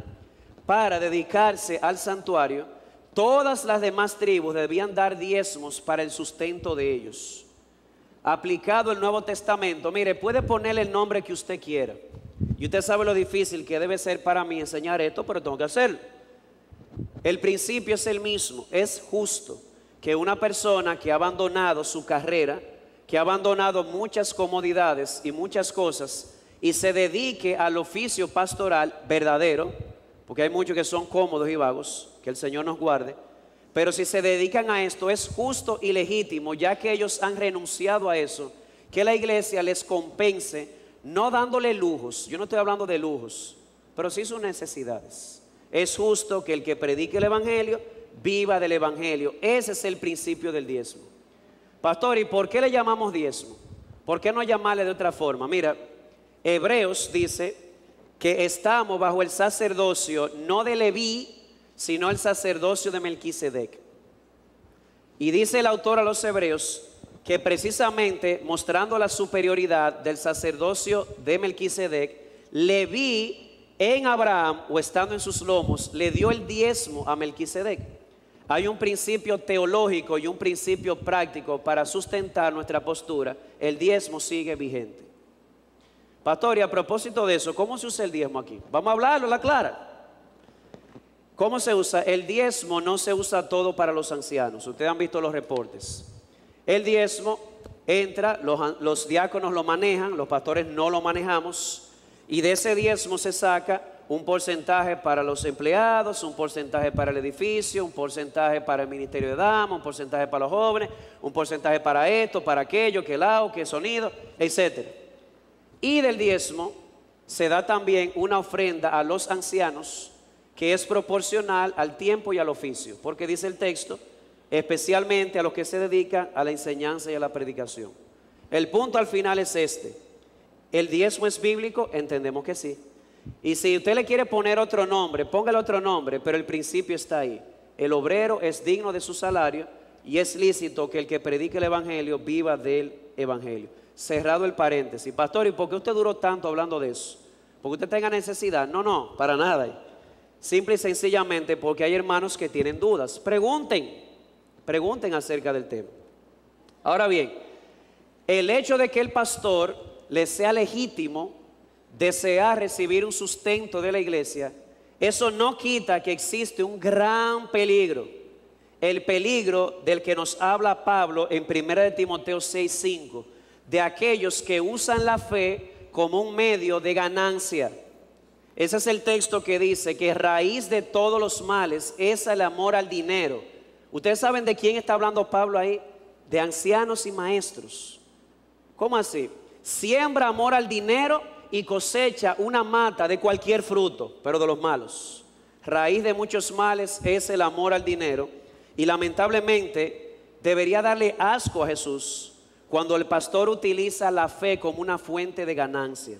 para dedicarse al santuario, todas las demás tribus debían dar diezmos para el sustento de ellos. Aplicado el Nuevo Testamento, mire, puede ponerle el nombre que usted quiera. Y usted sabe lo difícil que debe ser para mí enseñar esto, pero tengo que hacerlo. El principio es el mismo. Es justo que una persona que ha abandonado su carrera, que ha abandonado muchas comodidades y muchas cosas, y se dedique al oficio pastoral verdadero, porque hay muchos que son cómodos y vagos, que el Señor nos guarde, pero si se dedican a esto es justo y legítimo, ya que ellos han renunciado a eso, que la iglesia les compense, no dándole lujos. Yo no estoy hablando de lujos, pero sí sus necesidades. Es justo que el que predique el evangelio viva del evangelio. Ese es el principio del diezmo. Pastor, ¿y por qué le llamamos diezmo? ¿Por qué no llamarle de otra forma? Mira, Hebreos dice que estamos bajo el sacerdocio no de Leví, sino el sacerdocio de Melquisedec. Y dice el autor a los Hebreos que precisamente mostrando la superioridad del sacerdocio de Melquisedec, Leví en Abraham, o estando en sus lomos, le dio el diezmo a Melquisedec. Hay un principio teológico y un principio práctico para sustentar nuestra postura. El diezmo sigue vigente. Pastor, y a propósito de eso, ¿cómo se usa el diezmo aquí? Vamos a hablarlo, la clara. ¿Cómo se usa? El diezmo no se usa todo para los ancianos. Ustedes han visto los reportes. El diezmo entra, los diáconos lo manejan, los pastores no lo manejamos. Y de ese diezmo se saca un porcentaje para los empleados, un porcentaje para el edificio, un porcentaje para el ministerio de damas, un porcentaje para los jóvenes, un porcentaje para esto, para aquello, que el audio, que el sonido, etc. Y del diezmo se da también una ofrenda a los ancianos que es proporcional al tiempo y al oficio, porque dice el texto, especialmente a los que se dedican a la enseñanza y a la predicación. El punto al final es este: ¿el diezmo es bíblico? Entendemos que sí. Y si usted le quiere poner otro nombre, póngale otro nombre, pero el principio está ahí. El obrero es digno de su salario y es lícito que el que predique el evangelio viva del evangelio. Cerrado el paréntesis. Pastor, ¿y por qué usted duró tanto hablando de eso? ¿Porque usted tenga necesidad? No, no, para nada. Simple y sencillamente porque hay hermanos que tienen dudas. Pregunten acerca del tema. Ahora bien, el hecho de que el pastor le sea legítimo desear recibir un sustento de la iglesia, eso no quita que existe un gran peligro. El peligro del que nos habla Pablo en 1 de Timoteo 6:5, de aquellos que usan la fe como un medio de ganancia. Ese es el texto que dice que raíz de todos los males es el amor al dinero. ¿Ustedes saben de quién está hablando Pablo ahí? De ancianos y maestros. ¿Cómo así? Siembra amor al dinero y cosecha una mata de cualquier fruto, pero de los malos. Raíz de muchos males es el amor al dinero. Y lamentablemente debería darle asco a Jesús cuando el pastor utiliza la fe como una fuente de ganancia.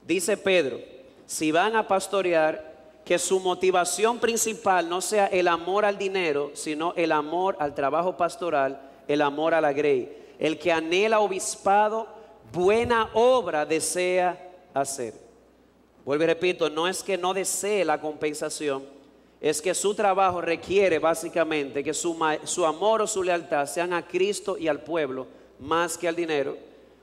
Dice Pedro, si van a pastorear, que su motivación principal no sea el amor al dinero, sino el amor al trabajo pastoral, el amor a la grey. El que anhela obispado, buena obra desea hacer. Vuelvo y repito, no es que no desee la compensación, es que su trabajo requiere básicamente que su amor o su lealtad sean a Cristo y al pueblo más que al dinero,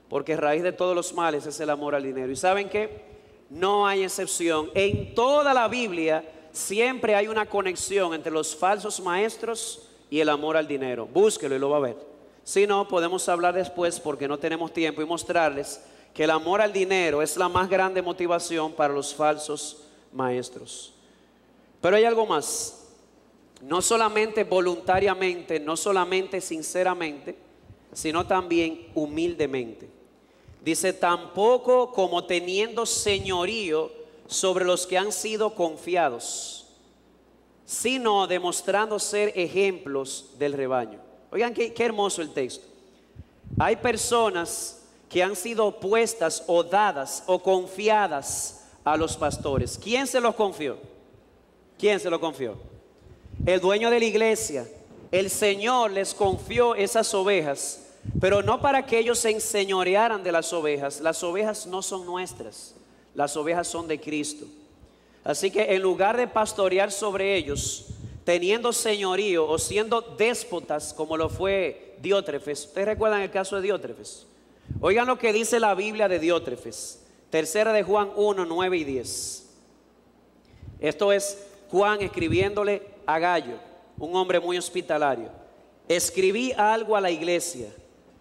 porque raíz de todos los males es el amor al dinero. ¿Y saben qué? No hay excepción. En toda la Biblia siempre hay una conexión entre los falsos maestros y el amor al dinero. Búsquelo y lo va a ver. Si no, podemos hablar después porque no tenemos tiempo y mostrarles que el amor al dinero es la más grande motivación para los falsos maestros. Pero hay algo más. No solamente voluntariamente, no solamente sinceramente, sino también humildemente. Dice, tampoco como teniendo señorío sobre los que han sido confiados, sino demostrando ser ejemplos del rebaño. Oigan, qué hermoso el texto. Hay personas que han sido puestas o dadas o confiadas a los pastores. ¿Quién se los confió? ¿Quién se lo confió? El dueño de la iglesia. El Señor les confió esas ovejas, pero no para que ellos se enseñorearan de las ovejas. Las ovejas no son nuestras, las ovejas son de Cristo. Así que en lugar de pastorear sobre ellos, teniendo señorío o siendo déspotas como lo fue Diótrefes. ¿Ustedes recuerdan el caso de Diótrefes? Oigan lo que dice la Biblia de Diótrefes. Tercera de Juan 1, 9 y 10. Esto es Juan escribiéndole a Gallo, un hombre muy hospitalario. Escribí algo a la iglesia,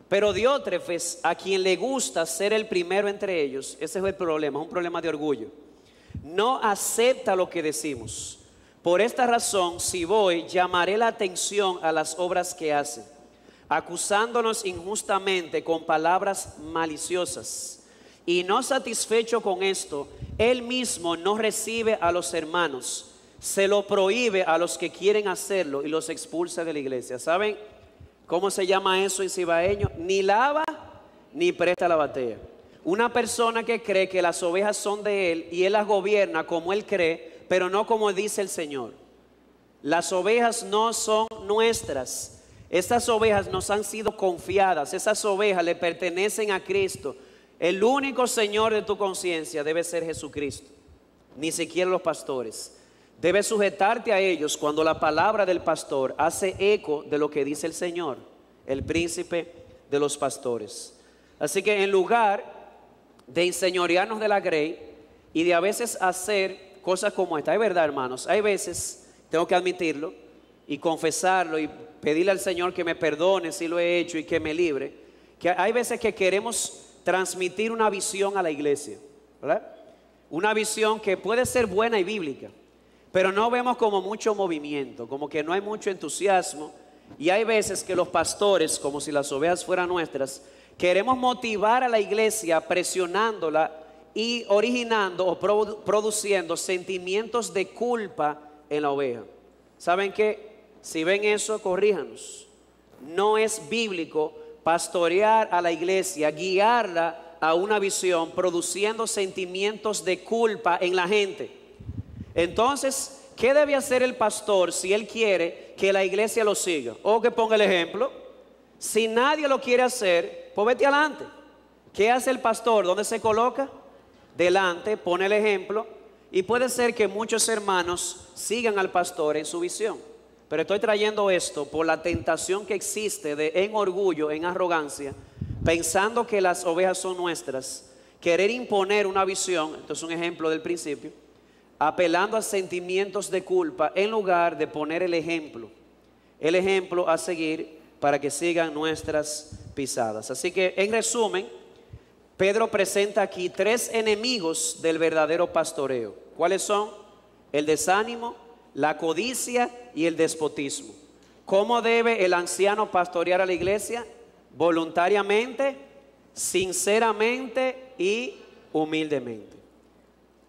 pero Diótrefes, a quien le gusta ser el primero entre ellos, ese es el problema, es un problema de orgullo, no acepta lo que decimos. Por esta razón, si voy, llamaré la atención a las obras que hace, acusándonos injustamente con palabras maliciosas. Y no satisfecho con esto, él mismo no recibe a los hermanos, se lo prohíbe a los que quieren hacerlo y los expulsa de la iglesia. ¿Saben cómo se llama eso en cibaeño? Ni lava ni presta la batea. Una persona que cree que las ovejas son de él y él las gobierna como él cree, pero no como dice el Señor. Las ovejas no son nuestras. Estas ovejas nos han sido confiadas. Esas ovejas le pertenecen a Cristo. El único Señor de tu conciencia debe ser Jesucristo, ni siquiera los pastores. Debes sujetarte a ellos cuando la palabra del pastor hace eco de lo que dice el Señor, el príncipe de los pastores. Así que en lugar de enseñorearnos de la grey y de a veces hacer cosas como esta, es verdad, hermanos, hay veces, tengo que admitirlo y confesarlo y pedirle al Señor que me perdone si lo he hecho y que me libre, que hay veces que queremos transmitir una visión a la iglesia, ¿verdad? Una visión que puede ser buena y bíblica, pero no vemos como mucho movimiento, como que no hay mucho entusiasmo. Y hay veces que los pastores, como si las ovejas fueran nuestras, queremos motivar a la iglesia presionándola y originando o produciendo sentimientos de culpa en la oveja. ¿Saben qué? Si ven eso, corríjanos. No es bíblico pastorear a la iglesia, guiarla a una visión, produciendo sentimientos de culpa en la gente. Entonces, ¿qué debe hacer el pastor si él quiere que la iglesia lo siga? O que ponga el ejemplo. Si nadie lo quiere hacer, pues vete adelante. ¿Qué hace el pastor? ¿Dónde se coloca? Delante, pone el ejemplo. Y puede ser que muchos hermanos sigan al pastor en su visión. Pero estoy trayendo esto por la tentación que existe de, en orgullo, en arrogancia, pensando que las ovejas son nuestras, querer imponer una visión. Esto es un ejemplo del principio, apelando a sentimientos de culpa en lugar de poner el ejemplo a seguir para que sigan nuestras pisadas. Así que, en resumen, Pedro presenta aquí 3 enemigos del verdadero pastoreo. ¿Cuáles son? El desánimo, la codicia y el despotismo. ¿Cómo debe el anciano pastorear a la iglesia? Voluntariamente, sinceramente y humildemente.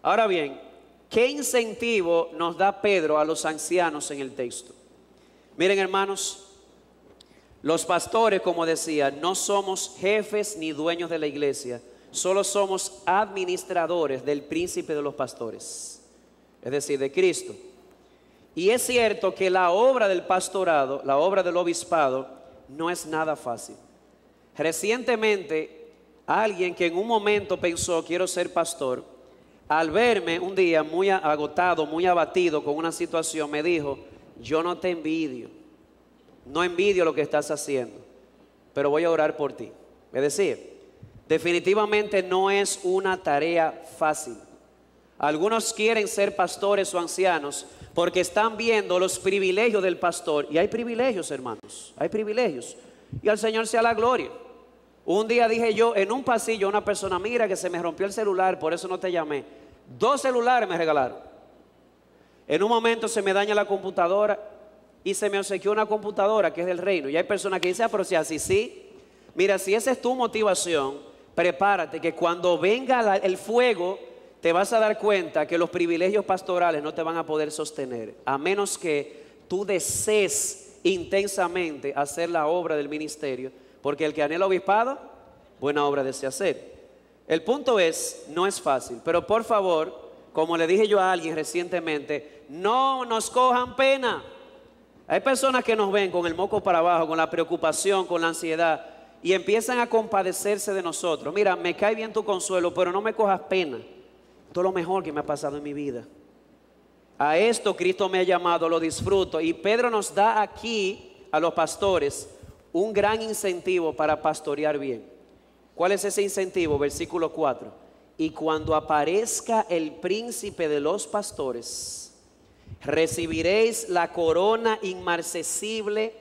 Ahora bien, ¿qué incentivo nos da Pedro a los ancianos en el texto? Miren, hermanos, los pastores, como decía, no somos jefes ni dueños de la iglesia, solo somos administradores del príncipe de los pastores, es decir, de Cristo. Y es cierto que la obra del pastorado, la obra del obispado, no es nada fácil. Recientemente, alguien que en un momento pensó, quiero ser pastor, al verme un día muy agotado, muy abatido con una situación, me dijo, yo no te envidio. No envidio lo que estás haciendo, pero voy a orar por ti. Es decir, definitivamente no es una tarea fácil. Algunos quieren ser pastores o ancianos porque están viendo los privilegios del pastor. Y hay privilegios, hermanos, hay privilegios. Y al Señor sea la gloria. Un día dije yo en un pasillo a una persona, mira que se me rompió el celular, por eso no te llamé. 2 celulares me regalaron. En un momento se me daña la computadora y se me obsequió una computadora que es del reino. Y hay personas que dicen, pero si así sí. Mira, si esa es tu motivación, prepárate que cuando venga el fuego, te vas a dar cuenta que los privilegios pastorales no te van a poder sostener, a menos que tú desees intensamente hacer la obra del ministerio, porque el que anhela obispado, buena obra desea hacer. El punto es, no es fácil, pero por favor, como le dije yo a alguien recientemente, no nos cojan pena. Hay personas que nos ven con el moco para abajo, con la preocupación, con la ansiedad, y empiezan a compadecerse de nosotros. Mira, me cae bien tu consuelo, pero no me cojas pena. Esto es lo mejor que me ha pasado en mi vida. A esto Cristo me ha llamado, lo disfruto. Y Pedro nos da aquí a los pastores un gran incentivo para pastorear bien. ¿Cuál es ese incentivo? Versículo 4. Y cuando aparezca el príncipe de los pastores, recibiréis la corona inmarcesible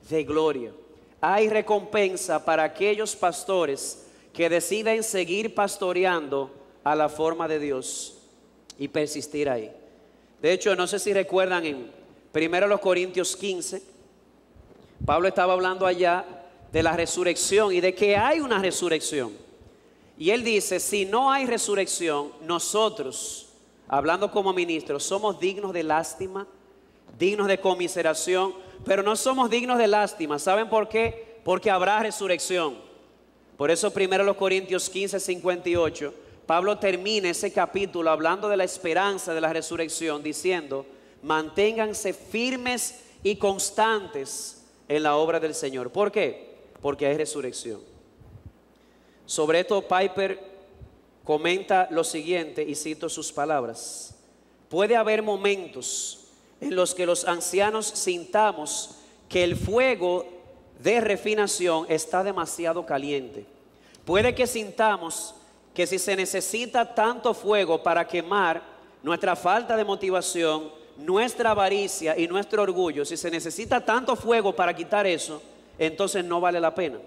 de gloria. Hay recompensa para aquellos pastores que deciden seguir pastoreando a la forma de Dios y persistir ahí. De hecho, no sé si recuerdan en 1 Corintios 15, Pablo estaba hablando allá de la resurrección y de que hay una resurrección. Y él dice, si no hay resurrección, nosotros, hablando como ministros, somos dignos de lástima, dignos de conmiseración, pero no somos dignos de lástima. ¿Saben por qué? Porque habrá resurrección. Por eso 1 Corintios 15, 58, Pablo termina ese capítulo hablando de la esperanza de la resurrección, diciendo, manténganse firmes y constantes en la obra del Señor. ¿Por qué? Porque hay resurrección. Sobre esto Piper comenta lo siguiente y cito sus palabras. Puede haber momentos en los que los ancianos sintamos que el fuego de refinación está demasiado caliente. Puede que sintamos que si se necesita tanto fuego para quemar nuestra falta de motivación, nuestra avaricia y nuestro orgullo, si se necesita tanto fuego para quitar eso, entonces no vale la pena.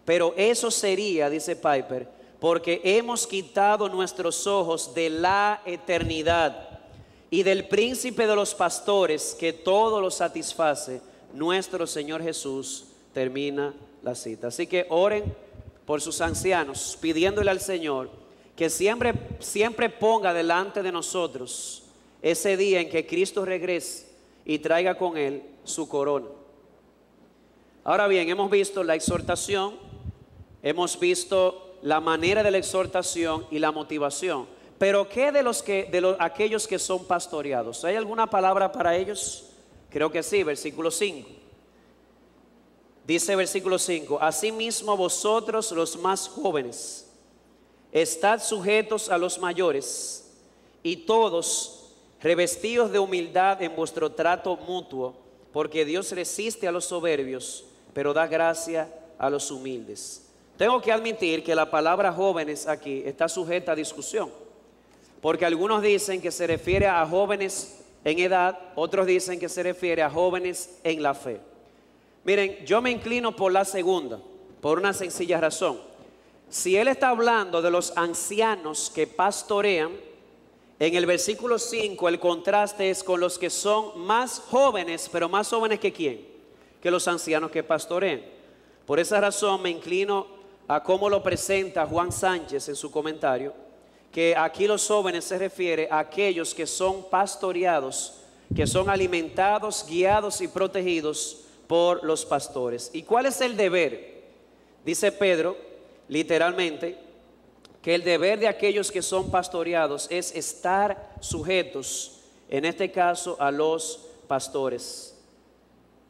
Pero eso sería, dice Piper, porque hemos quitado nuestros ojos de la eternidad y del príncipe de los pastores que todo lo satisface, nuestro Señor Jesús. Termina la cita. Así que oren por sus ancianos, pidiéndole al Señor que siempre ponga delante de nosotros ese día en que Cristo regrese y traiga con él su corona. Ahora bien, hemos visto la exhortación, hemos visto la manera de la exhortación y la motivación. Pero ¿qué de aquellos que son pastoreados? ¿Hay alguna palabra para ellos? Creo que sí, versículo 5. Dice versículo 5: asimismo vosotros los más jóvenes, estad sujetos a los mayores, y todos revestidos de humildad en vuestro trato mutuo, porque Dios resiste a los soberbios, pero da gracia a los humildes. Tengo que admitir que la palabra jóvenes aquí está sujeta a discusión, porque algunos dicen que se refiere a jóvenes en edad, otros dicen que se refiere a jóvenes en la fe. Miren, yo me inclino por la segunda, por una sencilla razón. Si él está hablando de los ancianos que pastorean, en el versículo 5 el contraste es con los que son más jóvenes, pero más jóvenes que ¿quién? Que los ancianos que pastorean. Por esa razón me inclino a cómo lo presenta Juan Sánchez en su comentario, que aquí los jóvenes se refiere a aquellos que son pastoreados, que son alimentados, guiados y protegidos por los pastores. ¿Y cuál es el deber? Dice Pedro, literalmente, que el deber de aquellos que son pastoreados es estar sujetos, en este caso, a los pastores.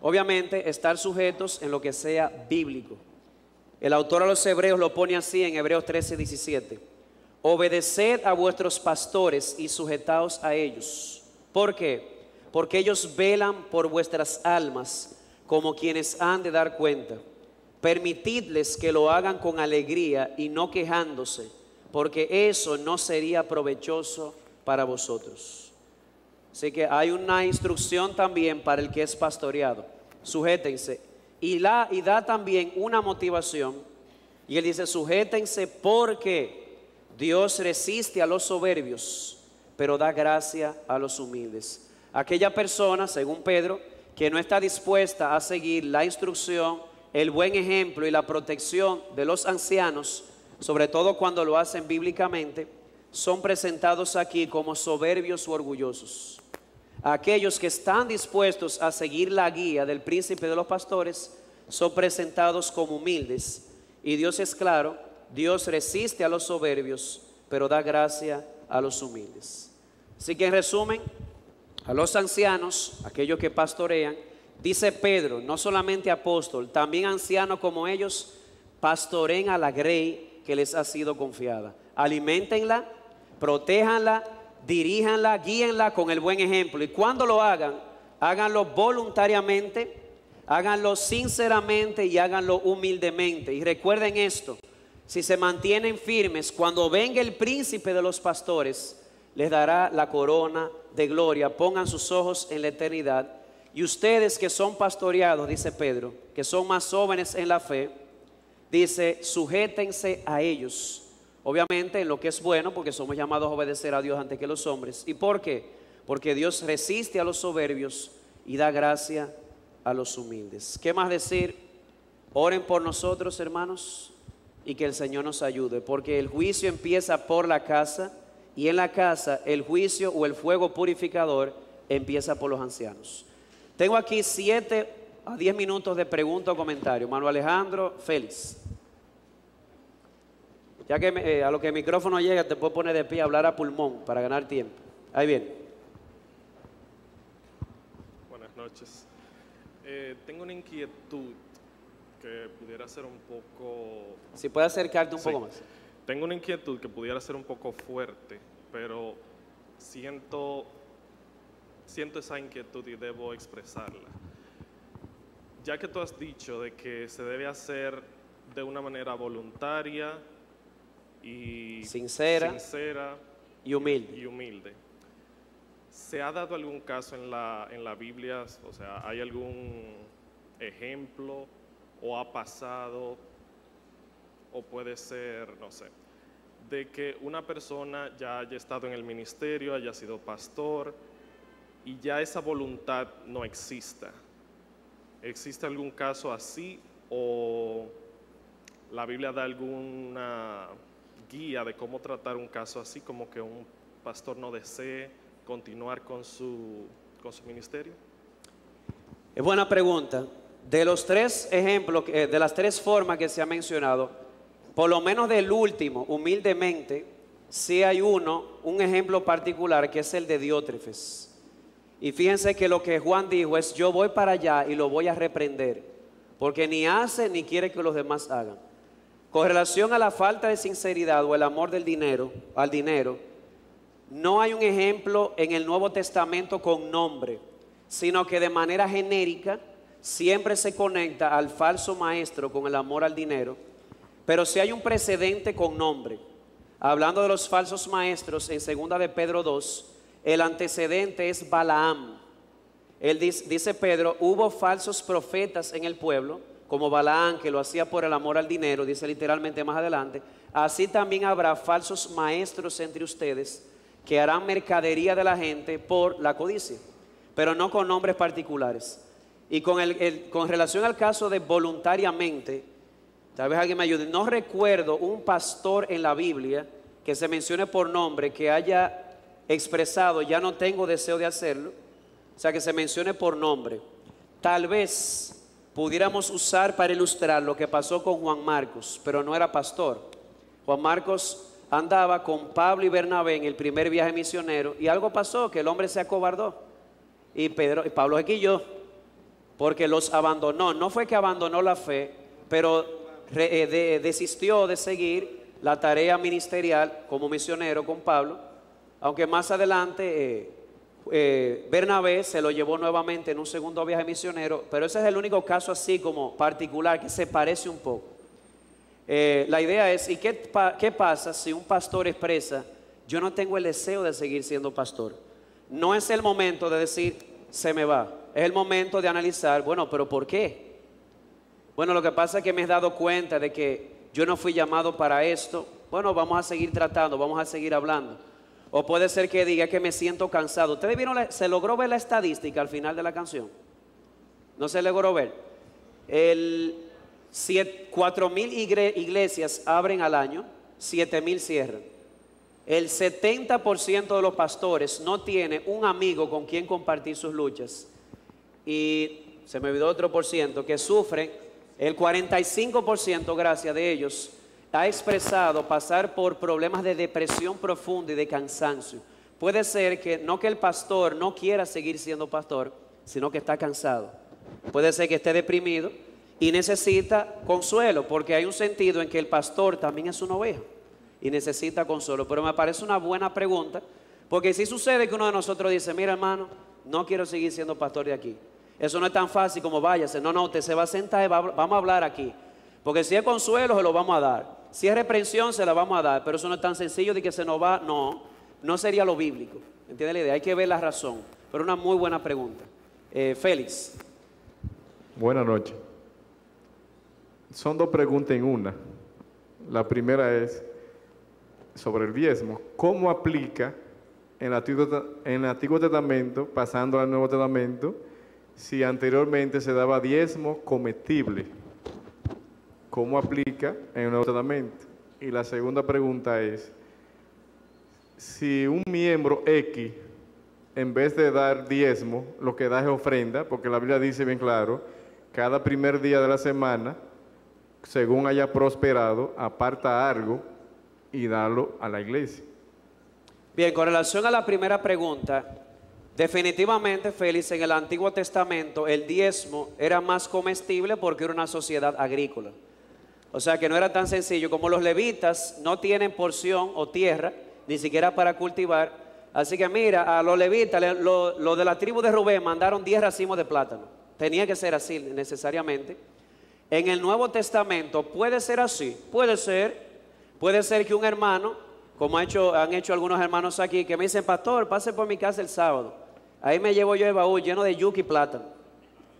Obviamente, estar sujetos en lo que sea bíblico. El autor a los Hebreos lo pone así en Hebreos 13:17. Obedeced a vuestros pastores y sujetaos a ellos. ¿Por qué? Porque ellos velan por vuestras almas, como quienes han de dar cuenta. Permitidles que lo hagan con alegría y no quejándose, porque eso no sería provechoso para vosotros. Así que hay una instrucción también para el que es pastoreado. Sujétense. Y da también una motivación. Y él dice: sujétense porque Dios resiste a los soberbios, pero da gracia a los humildes. Aquella persona, según Pedro, que no está dispuesta a seguir la instrucción, el buen ejemplo y la protección de los ancianos, sobre todo cuando lo hacen bíblicamente, son presentados aquí como soberbios u orgullosos. Aquellos que están dispuestos a seguir la guía del príncipe de los pastores son presentados como humildes. Y Dios es claro: Dios resiste a los soberbios, pero da gracia a los humildes. Así que en resumen, a los ancianos, aquellos que pastorean, dice Pedro, no solamente apóstol, también anciano como ellos, pastoreen a la grey que les ha sido confiada. Aliméntenla, protéjanla, diríjanla, guíenla con el buen ejemplo. Y cuando lo hagan, háganlo voluntariamente, háganlo sinceramente y háganlo humildemente. Y recuerden esto: si se mantienen firmes, cuando venga el príncipe de los pastores, les dará la corona de gloria. Pongan sus ojos en la eternidad. Y ustedes que son pastoreados, dice Pedro, que son más jóvenes en la fe, dice: sujétense a ellos. Obviamente en lo que es bueno, porque somos llamados a obedecer a Dios antes que los hombres. ¿Y por qué? Porque Dios resiste a los soberbios y da gracia a los humildes. ¿Qué más decir? Oren por nosotros, hermanos, y que el Señor nos ayude, porque el juicio empieza por la casa, y en la casa el juicio o el fuego purificador empieza por los ancianos. Tengo aquí 7 a 10 minutos de pregunta o comentario. Manuel Alejandro, Félix. Ya que a lo que el micrófono llega, te puedo poner de pie a hablar a pulmón para ganar tiempo. Ahí viene. Buenas noches. Tengo una inquietud que pudiera ser un poco... Si puedes acercarte un poco más. Tengo una inquietud que pudiera ser un poco fuerte, pero siento esa inquietud y debo expresarla. Ya que tú has dicho de que se debe hacer de una manera voluntaria y sincera y humilde. ¿Se ha dado algún caso en la Biblia? O sea, ¿hay algún ejemplo o ha pasado o puede ser, no sé, de que una persona ya haya estado en el ministerio, haya sido pastor y ya esa voluntad no exista? ¿Existe algún caso así o la Biblia da alguna guía de cómo tratar un caso así, como que un pastor no desee continuar con su ministerio? Es buena pregunta. De los 3 ejemplos, de las 3 formas que se ha mencionado, por lo menos del último, humildemente, sí hay un ejemplo particular que es el de Diótrefes. Y fíjense que lo que Juan dijo es: yo voy para allá y lo voy a reprender, porque ni hace ni quiere que los demás hagan. Con relación a la falta de sinceridad o el amor del dinero, al dinero, no hay un ejemplo en el Nuevo Testamento con nombre, sino que de manera genérica siempre se conecta al falso maestro con el amor al dinero. Pero si hay un precedente con nombre, hablando de los falsos maestros, en 2 de Pedro 2, el antecedente es Balaam. Él dice Pedro: hubo falsos profetas en el pueblo, como Balaam, que lo hacía por el amor al dinero, dice literalmente más adelante. Así también habrá falsos maestros entre ustedes, que harán mercadería de la gente por la codicia, pero no con nombres particulares. Y con relación al caso de voluntariamente, tal vez alguien me ayude, no recuerdo un pastor en la Biblia que se mencione por nombre que haya expresado: ya no tengo deseo de hacerlo. O sea, que se mencione por nombre. Tal vez pudiéramos usar para ilustrar lo que pasó con Juan Marcos, pero no era pastor. Juan Marcos andaba con Pablo y Bernabé en el primer viaje misionero, y algo pasó, que el hombre se acobardó, y Pablo se quilló porque los abandonó. No fue que abandonó la fe, pero desistió de seguir la tarea ministerial como misionero con Pablo, aunque más adelante Bernabé se lo llevó nuevamente en un segundo viaje misionero. Pero ese es el único caso así como particular que se parece un poco. La idea es: ¿y qué pasa si un pastor expresa: yo no tengo el deseo de seguir siendo pastor? No es el momento de decir: se me va. Es el momento de analizar: bueno, pero ¿por qué? Bueno, lo que pasa es que me he dado cuenta de que yo no fui llamado para esto. Bueno, vamos a seguir tratando, vamos a seguir hablando. O puede ser que diga que me siento cansado. ¿Ustedes vieron? ¿Se logró ver la estadística al final de la canción? ¿No se logró ver? 4,000 iglesias abren al año, 7,000 cierran. El 70% de los pastores no tiene un amigo con quien compartir sus luchas. Y se me olvidó otro por ciento que sufren. El 45%, gracias de ellos, ha expresado pasar por problemas de depresión profunda y de cansancio. Puede ser que no que el pastor no quiera seguir siendo pastor, sino que está cansado. Puede ser que esté deprimido y necesita consuelo, porque hay un sentido en que el pastor también es una oveja y necesita consuelo. Pero me parece una buena pregunta, porque si sucede que uno de nosotros dice: mira, hermano, no quiero seguir siendo pastor de aquí. Eso no es tan fácil como váyase. No, usted se va a sentar y vamos a hablar aquí. Porque si es consuelo, se lo vamos a dar. Si es reprensión, se la vamos a dar. Pero eso no es tan sencillo de que se nos va. No sería lo bíblico. ¿Entiende la idea? Hay que ver la razón. Pero una muy buena pregunta. Félix. Buenas noches. Son dos preguntas en una. La primera es sobre el diezmo. ¿Cómo aplica en el Antiguo Testamento, pasando al Nuevo Testamento, si anteriormente se daba diezmo comestible? ¿Cómo aplica en el Nuevo Testamento? Y la segunda pregunta es: si un miembro X, en vez de dar diezmo, lo que da es ofrenda, porque la Biblia dice bien claro: cada primer día de la semana, según haya prosperado, aparta algo y dalo a la iglesia. Bien, con relación a la primera pregunta, definitivamente, Félix, en el Antiguo Testamento el diezmo era más comestible porque era una sociedad agrícola. O sea que no era tan sencillo. Como los levitas no tienen porción o tierra, ni siquiera para cultivar. Así que mira, a los levitas, los de la tribu de Rubén mandaron 10 racimos de plátano. Tenía que ser así necesariamente. En el Nuevo Testamento puede ser así, puede ser que un hermano, como han hecho algunos hermanos aquí, que me dicen: pastor, pase por mi casa el sábado, ahí me llevo yo el baúl lleno de yuca y plátano.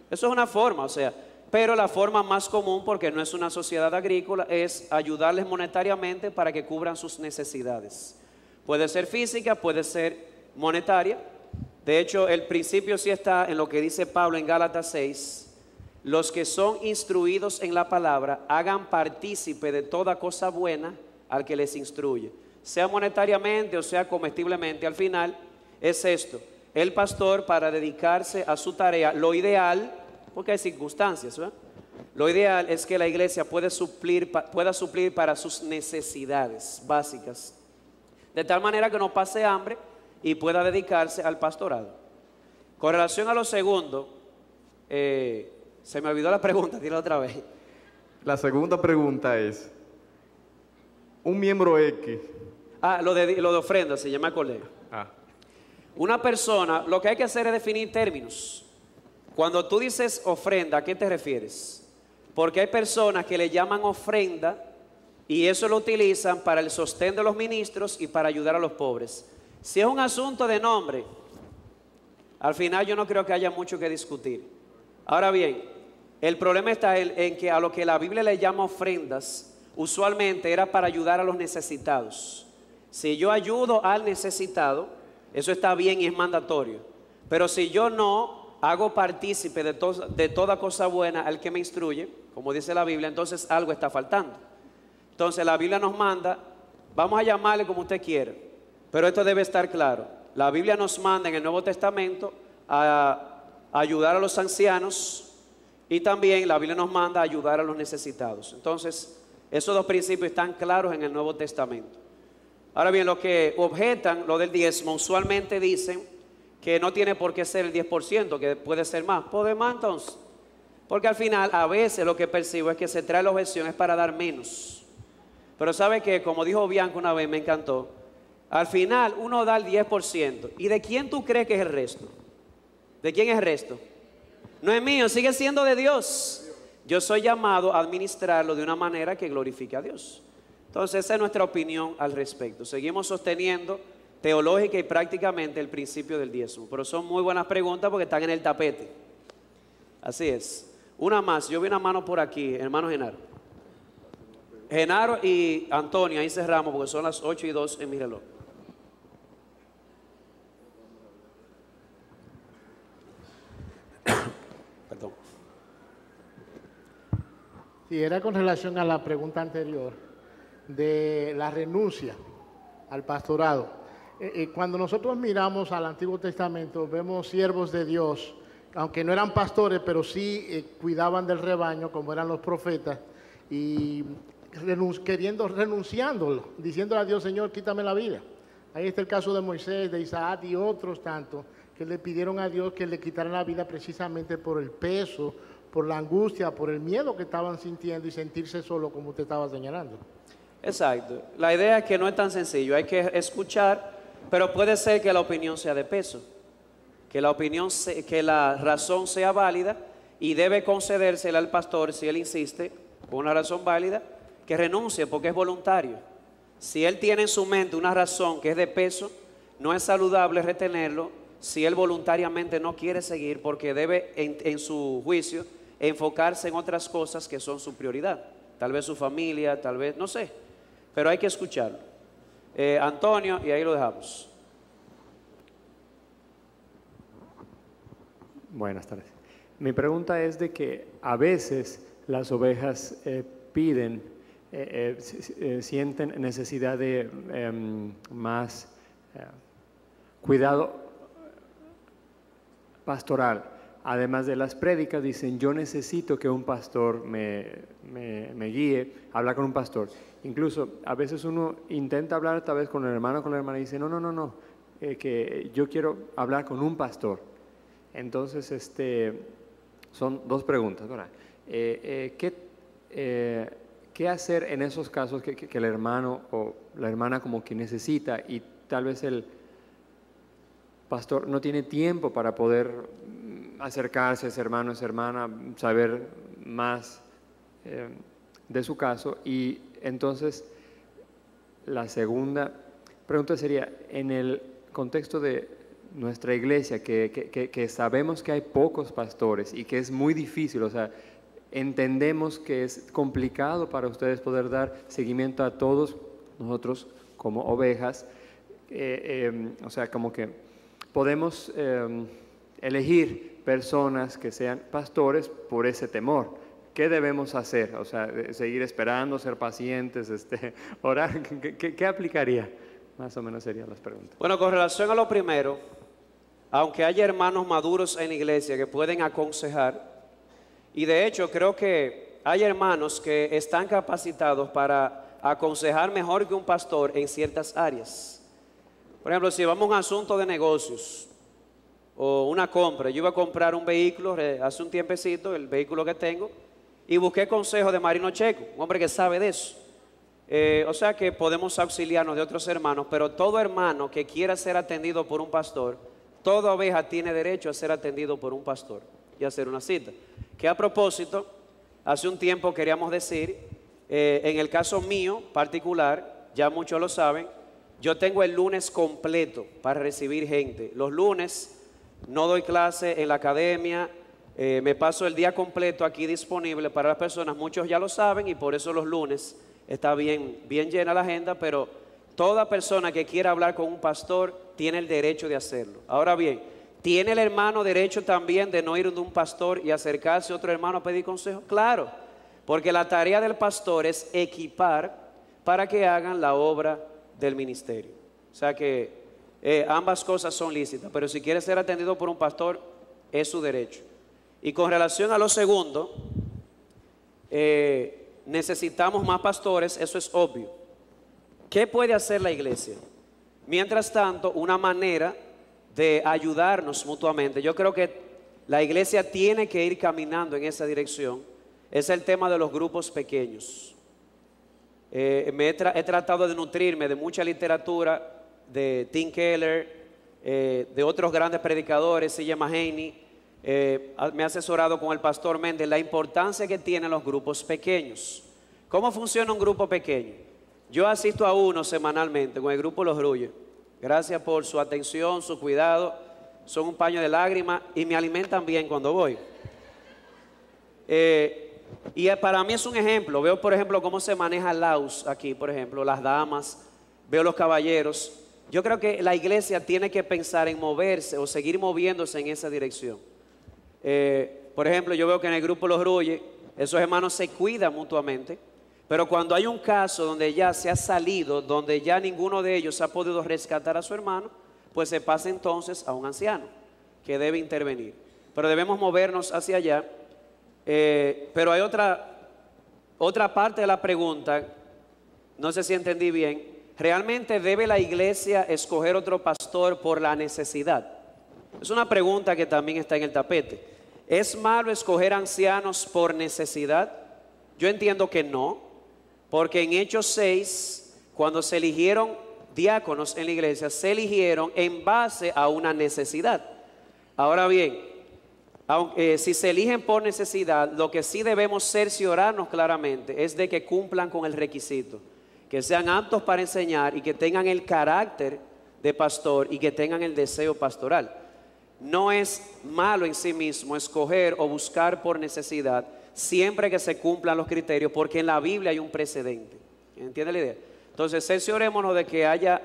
Eso es una forma, o sea, pero la forma más común, porque no es una sociedad agrícola, es ayudarles monetariamente para que cubran sus necesidades. Puede ser física, puede ser monetaria. De hecho, el principio sí está en lo que dice Pablo en Gálatas 6. Los que son instruidos en la palabra, hagan partícipe de toda cosa buena al que les instruye, sea monetariamente o sea comestiblemente. Al final es esto: el pastor, para dedicarse a su tarea, lo ideal, porque hay circunstancias, ¿verdad? Lo ideal es que la iglesia pueda suplir para sus necesidades básicas, de tal manera que no pase hambre y pueda dedicarse al pastorado. Con relación a lo segundo, se me olvidó la pregunta, dila otra vez. La segunda pregunta es, un miembro X. Lo de ofrenda, se llama colega. Una persona, lo que hay que hacer es definir términos. Cuando tú dices ofrenda, ¿a qué te refieres? Porque hay personas que le llaman ofrenda y eso lo utilizan para el sostén de los ministros y para ayudar a los pobres. Si es un asunto de nombre, al final yo no creo que haya mucho que discutir. Ahora bien, el problema está en que a lo que la Biblia le llama ofrendas, usualmente era para ayudar a los necesitados. Si yo ayudo al necesitado, eso está bien y es mandatorio. Pero si yo no hago partícipe de toda cosa buena al que me instruye, como dice la Biblia, entonces algo está faltando. Entonces la Biblia nos manda, vamos a llamarle como usted quiera, pero esto debe estar claro. La Biblia nos manda en el Nuevo Testamento a ayudar a los ancianos y también la Biblia nos manda a ayudar a los necesitados. Entonces, esos dos principios están claros en el Nuevo Testamento. Ahora bien, los que objetan lo del diezmo usualmente dicen que no tiene por qué ser el 10%, que puede ser más. ¿Puede más entonces? Porque al final, a veces lo que percibo es que se trae la objeción es para dar menos. Pero ¿sabe qué? Como dijo Bianca una vez, me encantó. Al final uno da el 10%. ¿Y de quién tú crees que es el resto? ¿De quién es el resto? No es mío, sigue siendo de Dios. Yo soy llamado a administrarlo de una manera que glorifique a Dios. Entonces esa es nuestra opinión al respecto. Seguimos sosteniendo teológica y prácticamente el principio del diezmo. Pero son muy buenas preguntas porque están en el tapete. Así es. Una más, yo vi una mano por aquí, hermano Genaro. Genaro y Antonio, ahí cerramos porque son las 8:02 en mi reloj. Perdón. Sí, era con relación a la pregunta anterior de la renuncia al pastorado. Cuando nosotros miramos al Antiguo Testamento, vemos siervos de Dios, aunque no eran pastores, pero sí cuidaban del rebaño, como eran los profetas, y renunciándolo, diciéndole a Dios, Señor, quítame la vida. Ahí está el caso de Moisés, de Isaac y otros tantos, que le pidieron a Dios que le quitaran la vida precisamente por el peso, por la angustia, por el miedo que estaban sintiendo y sentirse solo, como usted estaba señalando. Exacto. La idea es que no es tan sencillo, hay que escuchar, pero puede ser que la opinión sea de peso, que la razón sea válida y debe concedérsela al pastor si él insiste con una razón válida, que renuncie porque es voluntario. Si él tiene en su mente una razón que es de peso, no es saludable retenerlo si él voluntariamente no quiere seguir, porque debe en su juicio enfocarse en otras cosas que son su prioridad. Tal vez su familia, tal vez, no sé, pero hay que escucharlo. Antonio, y ahí lo dejamos. Buenas tardes. Mi pregunta es de que a veces las ovejas sienten necesidad de más cuidado pastoral. Además de las prédicas, dicen, yo necesito que un pastor me guíe, hablar con un pastor. Incluso a veces uno intenta hablar tal vez con el hermano o con la hermana y dice, no, que yo quiero hablar con un pastor. Entonces, son dos preguntas, ¿verdad? ¿Qué hacer en esos casos que el hermano o la hermana como que necesita y tal vez el pastor no tiene tiempo para poder acercarse a ese hermano, a esa hermana, saber más de su caso? Y entonces la segunda pregunta sería, en el contexto de nuestra iglesia, que sabemos que hay pocos pastores y que es muy difícil, o sea, entendemos que es complicado para ustedes poder dar seguimiento a todos nosotros como ovejas, o sea, como que podemos elegir personas que sean pastores por ese temor. ¿Qué debemos hacer? O sea, seguir esperando, ser pacientes, orar. ¿Qué aplicaría? Más o menos serían las preguntas. Bueno, con relación a lo primero, aunque haya hermanos maduros en la iglesia que pueden aconsejar, Y de hecho creo que hay hermanos que están capacitados para aconsejar mejor que un pastor en ciertas áreas. Por ejemplo, si vamos a un asunto de negocios o una compra, yo iba a comprar un vehículo hace un tiempecito, el vehículo que tengo, y busqué consejo de Marino Checo, un hombre que sabe de eso. O sea que podemos auxiliarnos de otros hermanos, pero todo hermano que quiera ser atendido por un pastor, toda oveja tiene derecho a ser atendido por un pastor y hacer una cita. Que a propósito, hace un tiempo queríamos decir, en el caso mío particular, ya muchos lo saben, yo tengo el lunes completo para recibir gente. Los lunes no doy clase en la academia, me paso el día completo aquí disponible para las personas, muchos ya lo saben y por eso los lunes está bien llena la agenda, pero toda persona que quiera hablar con un pastor tiene el derecho de hacerlo. Ahora bien, ¿tiene el hermano derecho también de no ir de un pastor y acercarse a otro hermano a pedir consejo? Claro, porque la tarea del pastor es equipar para que hagan la obra del ministerio. O sea que ambas cosas son lícitas, pero si quiere ser atendido por un pastor, es su derecho. Y con relación a lo segundo, necesitamos más pastores, eso es obvio. ¿Qué puede hacer la iglesia? Mientras tanto, una manera de ayudarnos mutuamente, yo creo que la iglesia tiene que ir caminando en esa dirección, es el tema de los grupos pequeños. He tratado de nutrirme de mucha literatura, de Tim Keller, de otros grandes predicadores, C.J. Mahaney. Me he asesorado con el pastor Méndez la importancia que tienen los grupos pequeños. ¿Cómo funciona un grupo pequeño? Yo asisto a uno semanalmente con el grupo Los Ruyes. Gracias por su atención, su cuidado. Son un paño de lágrimas y me alimentan bien cuando voy. Y para mí es un ejemplo. Veo, por ejemplo, cómo se maneja Laos aquí, por ejemplo, las damas. Veo los caballeros. Yo creo que la iglesia tiene que pensar en moverse o seguir moviéndose en esa dirección. Por ejemplo, yo veo que en el grupo Los Ruyes, esos hermanos se cuidan mutuamente. Pero cuando hay un caso donde ya se ha salido, donde ya ninguno de ellos ha podido rescatar a su hermano, pues se pasa entonces a un anciano que debe intervenir. Pero debemos movernos hacia allá. Pero hay otra parte de la pregunta, no sé si entendí bien. ¿Realmente debe la iglesia escoger otro pastor por la necesidad? Es una pregunta que también está en el tapete. ¿Es malo escoger ancianos por necesidad? Yo entiendo que no. Porque en Hechos 6, cuando se eligieron diáconos en la iglesia, se eligieron en base a una necesidad. Ahora bien, si se eligen por necesidad, lo que sí debemos cerciorarnos claramente es de que cumplan con el requisito, que sean aptos para enseñar y que tengan el carácter de pastor y que tengan el deseo pastoral. No es malo en sí mismo escoger o buscar por necesidad, siempre que se cumplan los criterios, porque en la Biblia hay un precedente. ¿Entiende la idea? Entonces, cerciorémonos de que haya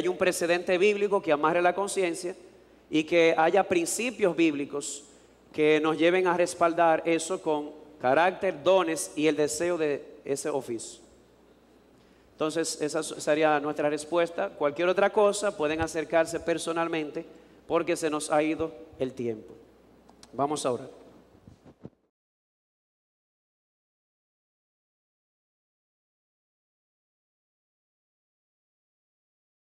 un precedente bíblico que amarre la conciencia y que haya principios bíblicos que nos lleven a respaldar eso con carácter, dones y el deseo de ese oficio. Entonces, esa sería nuestra respuesta. Cualquier otra cosa pueden acercarse personalmente porque se nos ha ido el tiempo. Vamos a orar.